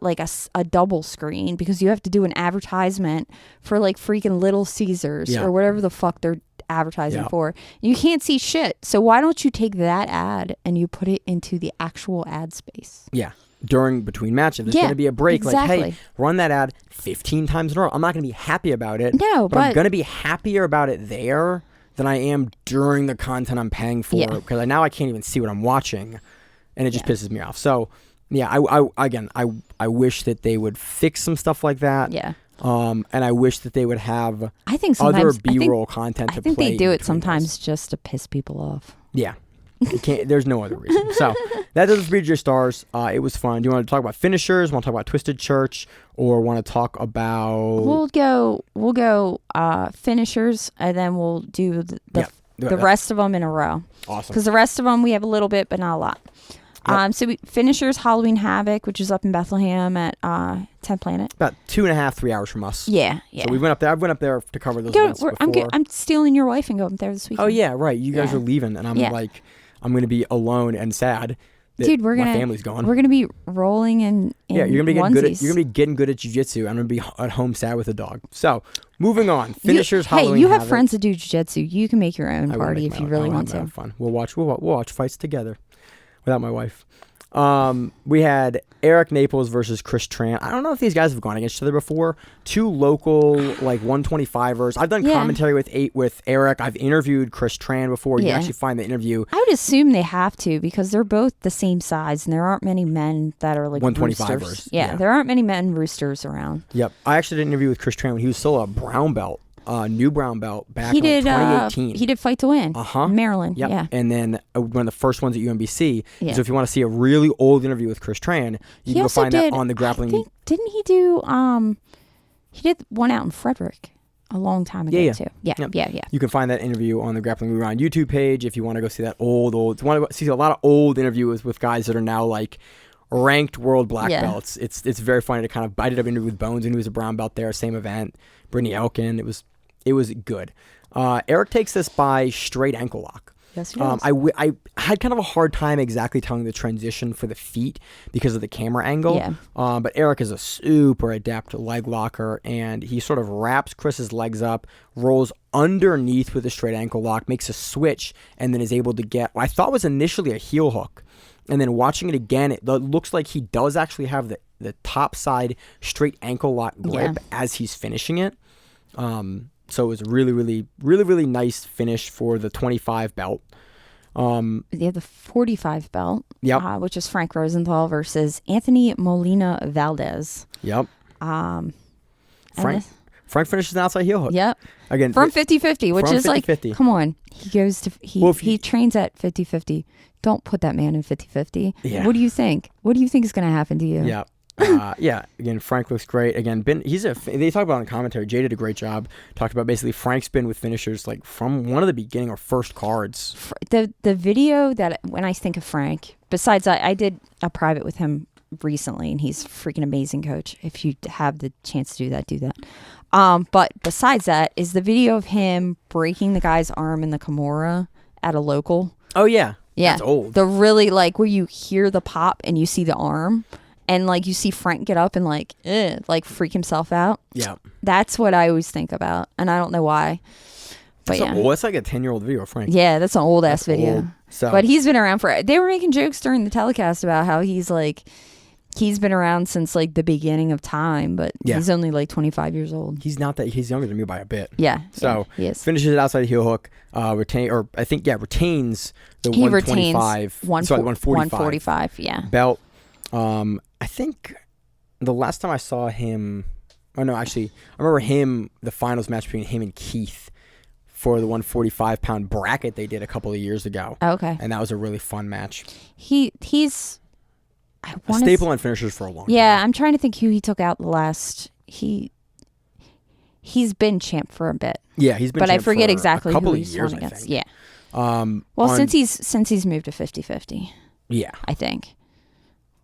like a double screen because you have to do an advertisement for like freaking Little Caesars or whatever the fuck they're advertising for. You can't see shit. So why don't you take that ad and you put it into the actual ad space? Yeah. Between matches, there's going to be a break. Exactly. Like, hey, run that ad 15 times in a row. I'm not going to be happy about it. No, but I'm going to be happier about it there than I am during the content I'm paying for because now I can't even see what I'm watching, and it just pisses me off. So, yeah, I wish that they would fix some stuff like that. Yeah. And I wish that they would have other B-roll content to play. I think they do it sometimes just to piss people off. Yeah. You can't, there's no other reason. So that does it for BJJ Stars. It was fun. Do you want to talk about finishers? Want to talk about Twisted Church? Or want to talk about... We'll go finishers, and then we'll do the rest of them in a row. Awesome. Because the rest of them, we have a little bit, but not a lot. Yep. So finishers, Halloween Havoc, which is up in Bethlehem at 10 Planet. About 2.5, 3 hours from us. Yeah. So we went up there. I went up there to cover those events before. I'm stealing your wife and going up there this weekend. Oh, yeah, right. You guys are leaving, and I'm like, I'm going to be alone and sad. Dude, my family's gone. We're gonna be rolling in you're gonna be getting onesies. you're gonna be getting good at jiu-jitsu. I'm gonna be at home sad with a dog. So moving on, finishers. Halloween you have Havoc. friends that do jiu-jitsu. You can make your own party if you really want to. Have fun. We'll watch fights together without my wife. We had Eric Naples versus Chris Tran. I don't know if these guys have gone against each other before. Two local like 125ers. I've done commentary with Eric. I've interviewed Chris Tran before. You can actually find the interview. I would assume they have to because they're both the same size, and there aren't many men that are like 125ers. Yeah, there aren't many men roosters around. Yep. I actually did an interview with Chris Tran when he was still a brown belt. New brown belt back in 2018. He did Fight to Win. Maryland. Yep. Yeah. And then one of the first ones at UMBC. Yeah. So if you want to see a really old interview with Chris Tran, you can go find that on the Grappling. Didn't he do? He did one out in Frederick a long time ago too. Yeah. You can find that interview on the Grappling Rewind YouTube page if you want to go see that old. You want to see a lot of old interviews with guys that are now like ranked world black belts. It's very funny to kind of bite it up interview with Bones, and he was a brown belt there, same event. Brittany Elkin. It was good. Eric takes this by straight ankle lock. Yes, he does. I had kind of a hard time exactly telling the transition for the feet because of the camera angle. Yeah. But Eric is a super adept leg locker, and he sort of wraps Chris's legs up, rolls underneath with a straight ankle lock, makes a switch, and then is able to get what I thought was initially a heel hook. And then watching it again, it looks like he does actually have the top side straight ankle lock grip as he's finishing it. So it was a really, really, really, really nice finish for the 25 belt. The 45 belt, yep. Which is Frank Rosenthal versus Anthony Molina Valdez. Yep. Frank finishes an outside heel hook. Yep. Again, from 50-50, which is 50-50. Like, come on. He goes to he trains at 50-50. Don't put that man in 50-50. Yeah. What do you think? What do you think is going to happen to you? Yeah. Again, Frank looks great. Again, they talk about it in commentary. Jay did a great job. Talked about basically Frank's been with finishers like from one of the beginning or first cards. The video that when I think of Frank, besides I did a private with him recently, and he's a freaking amazing coach. If you have the chance to do that. But besides that is the video of him breaking the guy's arm in the Kimura at a local. Oh yeah. Yeah. That's old. The really like where you hear the pop and you see the arm. And, like, you see Frank get up and, like freak himself out. Yeah. That's what I always think about. And I don't know why. But that's like a 10-year-old video of Frank. Yeah, that's an old-ass video. Old. So. But he's been around for... They were making jokes during the telecast about how he's been around since, like, the beginning of time. But he's only, like, 25 years old. He's not that... He's younger than me by a bit. Yeah. So, he is. Finishes it outside the heel hook. Retains the 145 belt. I think the last time I saw him, I remember the finals match between him and Keith for the 145-pound bracket they did a couple of years ago. Oh, okay. And that was a really fun match. He's a staple on finishers for a long time. Yeah, I'm trying to think who he took out the last. He's been champ for a bit. Yeah, he's been but champ I forget for exactly a couple who of he's years, won against. I think. Yeah. Since he's moved to 50-50. Yeah. I think.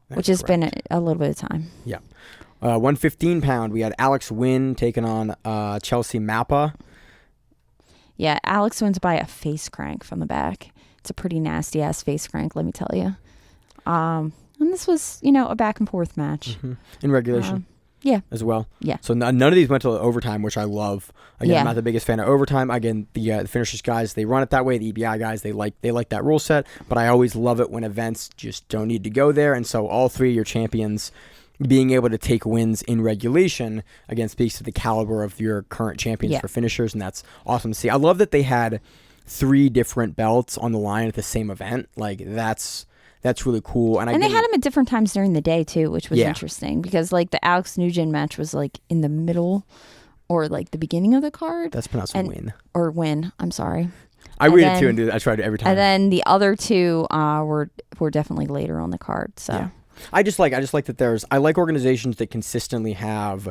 That's which has correct. been a little bit of time. Yeah. 115 pound, we had Alex Wynn taking on Chelsea Mappa. Yeah, Alex wins by a face crank from the back. It's a pretty nasty ass face crank, let me tell you. And this was, a back and forth match. Mm-hmm. In regulation. Yeah. As well. Yeah. So none of these went to overtime, which I love. Again, Yeah. I'm not the biggest fan of overtime. Again, the finishers guys, they run it that way. The EBI guys, they like that rule set. But I always love it when events just don't need to go there. And so all three of your champions being able to take wins in regulation, again, speaks to the caliber of your current champions for finishers. And that's awesome to see. I love that they had 3 different belts on the line at the same event. Like, that's really cool. And they had them at different times during the day too, which was interesting because like the Alex Nugent match was like in the middle or like the beginning of the card. That's pronounced win. Or win. I'm sorry. I read it too and do that. I try to every time. And then the other 2 were definitely later on the card. So yeah. I just like that I like organizations that consistently have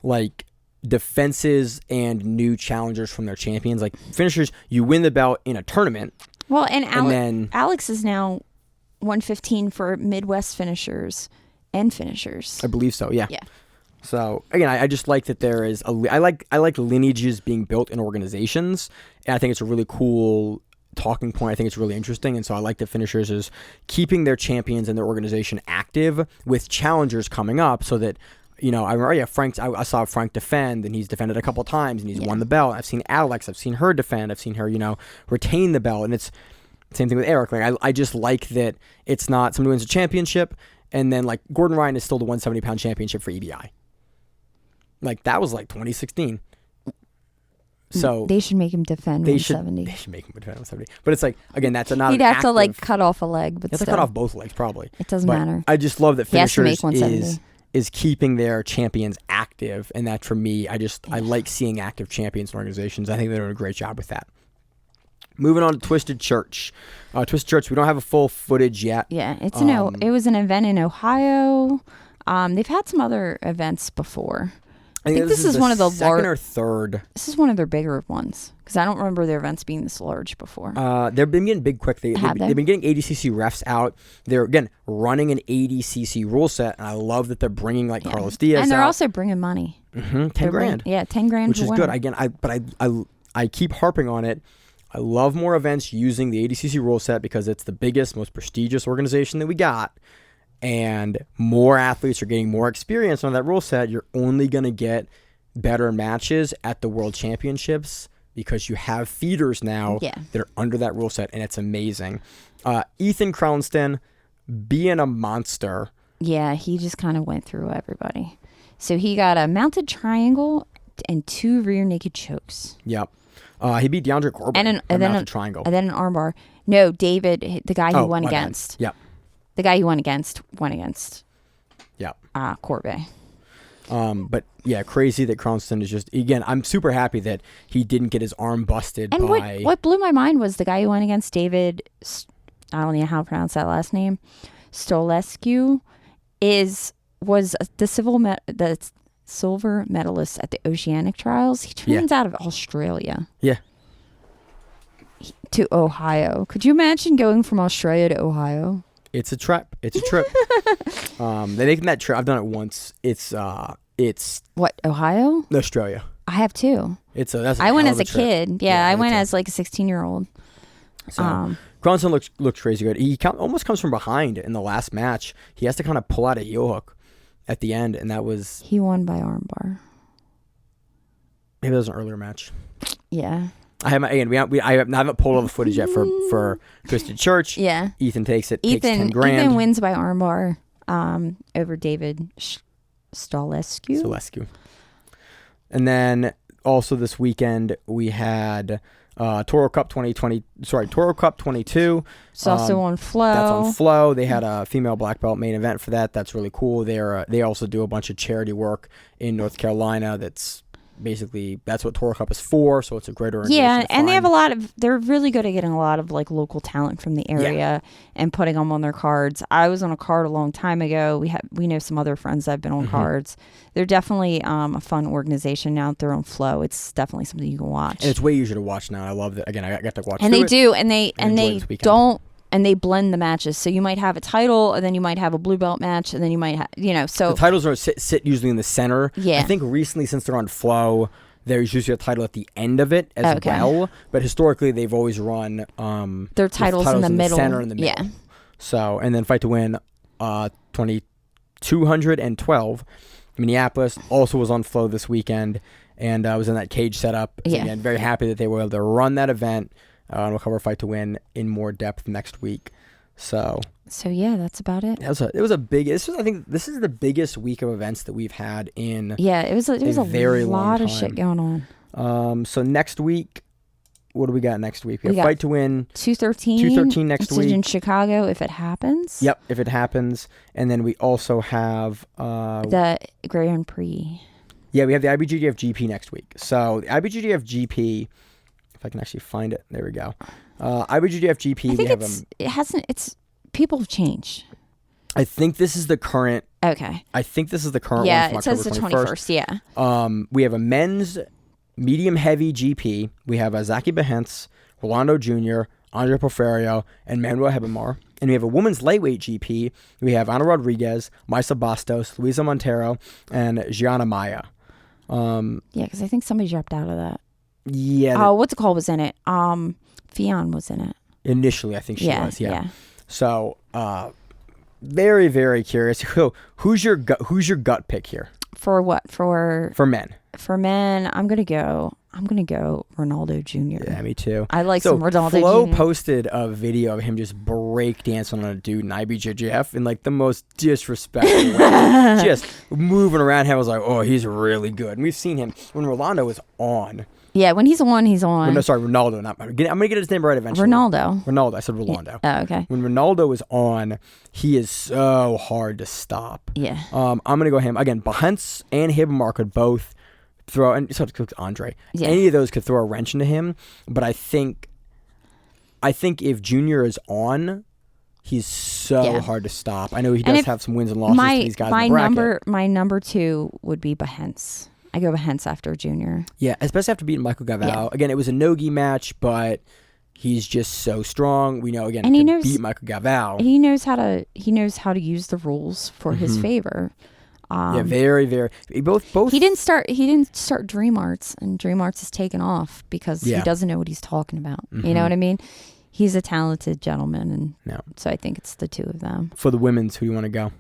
like defenses and new challengers from their champions. Like finishers, you win the belt in a tournament. Well, and then Alex is now 115 for Midwest finishers and finishers. I believe so. Yeah. Yeah. So again, I just like that there is I like lineages being built in organizations, and I think it's a really cool talking point. I think it's really interesting, and so I like that finishers is keeping their champions and their organization active with challengers coming up, so that I remember Frank. I saw Frank defend, and he's defended a couple times, and he's won the belt. I've seen Alex. I've seen her defend. I've seen her retain the belt, and it's same thing with Eric. Like I just like that it's not somebody wins a championship, and then like Gordon Ryan is still the 170-pound championship for EBI. Like that was like 2016. So they should make him defend 170. They should make him defend 170. But it's like again, that's not. He'd have to like cut off a leg, but you have to cut off both legs probably. It doesn't matter. I just love that finishers he has to make 170. is keeping their champions active, and that for me, I like seeing active champions in organizations. I think they're doing a great job with that. Moving on to Twisted Church. Twisted Church, we don't have a full footage yet. Yeah, it was an event in Ohio. They've had some other events before. I think this is one of the second or third. This is one of their bigger ones because I don't remember their events being this large before. They've been getting big quick. They've been getting ADCC refs out. They're again running an ADCC rule set, and I love that they're bringing like Carlos Diaz, and they're out. Also bringing money. Mm-hmm, $10,000. Yeah, $10,000, which is good. Again, I keep harping on it. I love more events using the ADCC rule set because it's the biggest, most prestigious organization that we got. And more athletes are getting more experience on that rule set. You're only going to get better matches at the World Championships because you have feeders now that are under that rule set, and it's amazing. Ethan Crownston being a monster. Yeah, he just kind of went through everybody. So he got a mounted triangle and 2 rear naked chokes. Yep. He beat DeAndre Corbin and then a triangle. And then an armbar. No, David, the guy he won against. Yep. The guy he won against. Yep. Corbet. But yeah, crazy that Cronston is just, again, I'm super happy that he didn't get his arm busted and by... what blew my mind was the guy who went against David, I don't know how to pronounce that last name, Stolescu, was the silver medalist at the Oceanic Trials. He trains out of Australia. Yeah. To Ohio. Could you imagine going from Australia to Ohio? It's a trip. They're making that trip. I've done it once. It's what, Ohio? Australia. I have too. I went as a kid. Yeah, I went as like a 16-year-old. So Cronston looks crazy good. He almost comes from behind in the last match. He has to kind of pull out a heel hook at the end, and that was... He won by armbar. Maybe that was an earlier match. Yeah. I haven't pulled all the footage yet for Twisted Church. Yeah. Ethan takes $10,000. Ethan wins by armbar over David Stolescu. And then also this weekend we had Toro Cup 22. It's also on Flow. That's on Flow. They had a female black belt main event for that. That's really cool. They also do a bunch of charity work in North Carolina. That's what Toro Cup is for, so it's a great organization. Yeah, and they have they're really good at getting a lot of like local talent from the area and putting them on their cards. I was on a card a long time ago. We know some other friends that have been on cards. They're definitely a fun organization now that they're on Flow. It's definitely something you can watch. And it's way easier to watch now. I love that. Again, I got to watch. And they do, and they don't and they blend the matches. So you might have a title, and then you might have a blue belt match, and then you might have, so the titles are sit usually in the center. Yeah. I think recently, since they're on Flow, there's usually a title at the end of it as well. But historically, they've always run their titles in the middle, center in the middle. Yeah. So, and then Fight to Win 2212 Minneapolis also was on Flow this weekend, and I was in that cage setup. So again, very happy that they were able to run that event. And we'll cover Fight to Win in more depth next week. So yeah, that's about it. It was a big. I think this is the biggest week of events that we've had in. Yeah, it was a very lot long of shit going on. So next week, what do we got next week? We have Fight to Win 213. 213 next week in Chicago if it happens. Yep, if it happens, and then we also have the Grand Prix. Yeah, we have the IBJJF GP next week. So the IBJJF GP, if I can actually find it, there we go. IBJJF GP. I think it's people have changed. I think this is the current. Okay. I think this is the current yeah, one from it says October the 21st. Yeah. We have a men's medium heavy GP. We have Zaki Behance, Rolando Jr., Andre Porfirio, and Manuel Hebamar. And we have a women's lightweight GP. We have Ana Rodriguez, Maisa Bastos, Luisa Montero, and Gianna Maya. Yeah, because I think somebody dropped out of that. Yeah. Oh, what's it called was in it? Fionn was in it. Initially, I think she was. Yeah. Yeah. So, very, very curious. Who's your gut pick here? For what? For men. For men, I'm gonna go Ronaldo Jr. Yeah, me too. I like some Ronaldo Flo Jr. posted a video of him just break dancing on a dude in IBJJF in like the most disrespectful way. Just moving around him. I was like, oh, he's really good. And we've seen him when Rolando is on. Yeah, when he's on, he's on. No, sorry, Ronaldo. I'm gonna get his name right eventually. Ronaldo. I said Rolando. Oh, okay. When Ronaldo is on, he is so hard to stop. Yeah. I'm gonna go him again. Behance and Hibamar could both throw, and so could Andre. Yeah. Any of those could throw a wrench into him. But I think if Junior is on, he's so hard to stop. I know he does have some wins and losses to these guys in the bracket. My number 2 would be Behance. I go Behance after Junior. Yeah, especially after beating Michael Gavel. Yeah. Again, it was a no-gi match, but he's just so strong. We know again he can beat Michael Gavel. He knows how to use the rules for his favor. Yeah, very, very. Both. He didn't start Dream Arts, and Dream Arts has taken off because he doesn't know what he's talking about. Mm-hmm. You know what I mean? He's a talented gentleman, and so I think it's the two of them. For the women's, who do you want to go?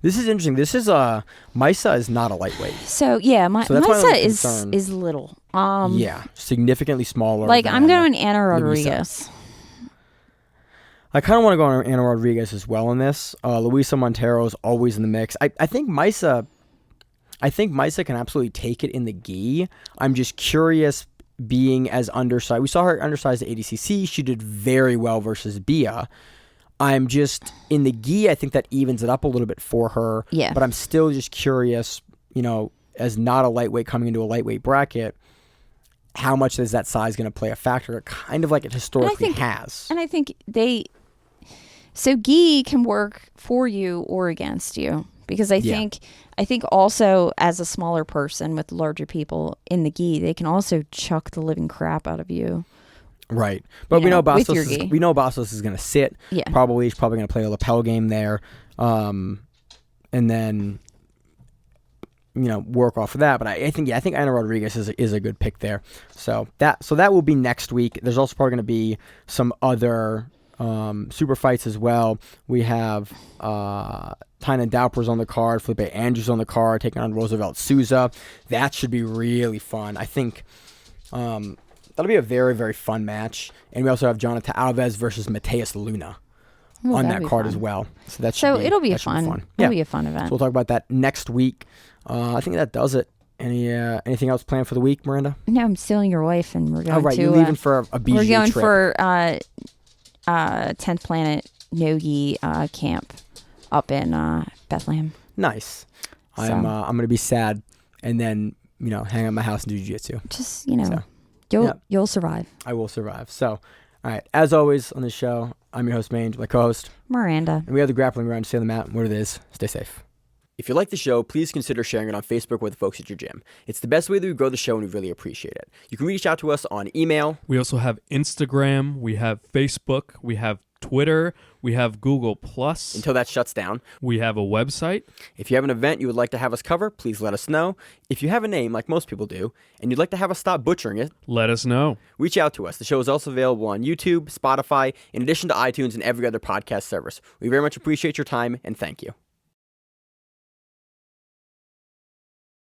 This is interesting. This is Maisa is not a lightweight. So yeah, Maisa is little. Yeah, significantly smaller. Like I'm going Ana Rodriguez. I kind of want to go on Ana Rodriguez as well in this. Luisa Montero is always in the mix. I think Maisa can absolutely take it in the gi. I'm just curious, being as undersized. We saw her undersized at ADCC. She did very well versus Bia. I'm just in the gi. I think that evens it up a little bit for her. Yeah. But I'm still just curious, as not a lightweight coming into a lightweight bracket, how much is that size going to play a factor? Kind of like it historically has. And I think so gi can work for you or against you, because I think also as a smaller person with larger people in the gi, they can also chuck the living crap out of you. Right, but we know Bastos is going to sit. Yeah, he's probably going to play a lapel game there, and then work off of that. But I think Ana Rodriguez is a good pick there. So that will be next week. There's also probably going to be some other super fights as well. We have Tynan Dauper's on the card, Felipe Andrews on the card, taking on Roosevelt Souza. That should be really fun. I think. That'll be a very, very fun match. And we also have Jonathan Alves versus Mateus Luna on that card as well. So it'll be fun. It'll be a fun event. So we'll talk about that next week. I think that does it. Anything else planned for the week, Miranda? No, I'm stealing your wife, and we're going to... you're leaving for a BJJ trip. We're going for 10th Planet Nogi camp up in Bethlehem. Nice. So. I'm going to be sad and then, hang out my house and do jiu-jitsu. Just, You'll survive. I will survive. So, all right. As always on the show, I'm your host, Mange, my co-host, Miranda. And we have the Grappling Round. Stay on the mat. What it is, stay safe. If you like the show, please consider sharing it on Facebook with the folks at your gym. It's the best way that we grow the show, and we really appreciate it. You can reach out to us on email. We also have Instagram. We have Facebook. We have Twitter. We have Google+. Until that shuts down. We have a website. If you have an event you would like to have us cover, please let us know. If you have a name, like most people do, and you'd like to have us stop butchering it, let us know. Reach out to us. The show is also available on YouTube, Spotify, in addition to iTunes and every other podcast service. We very much appreciate your time, and thank you.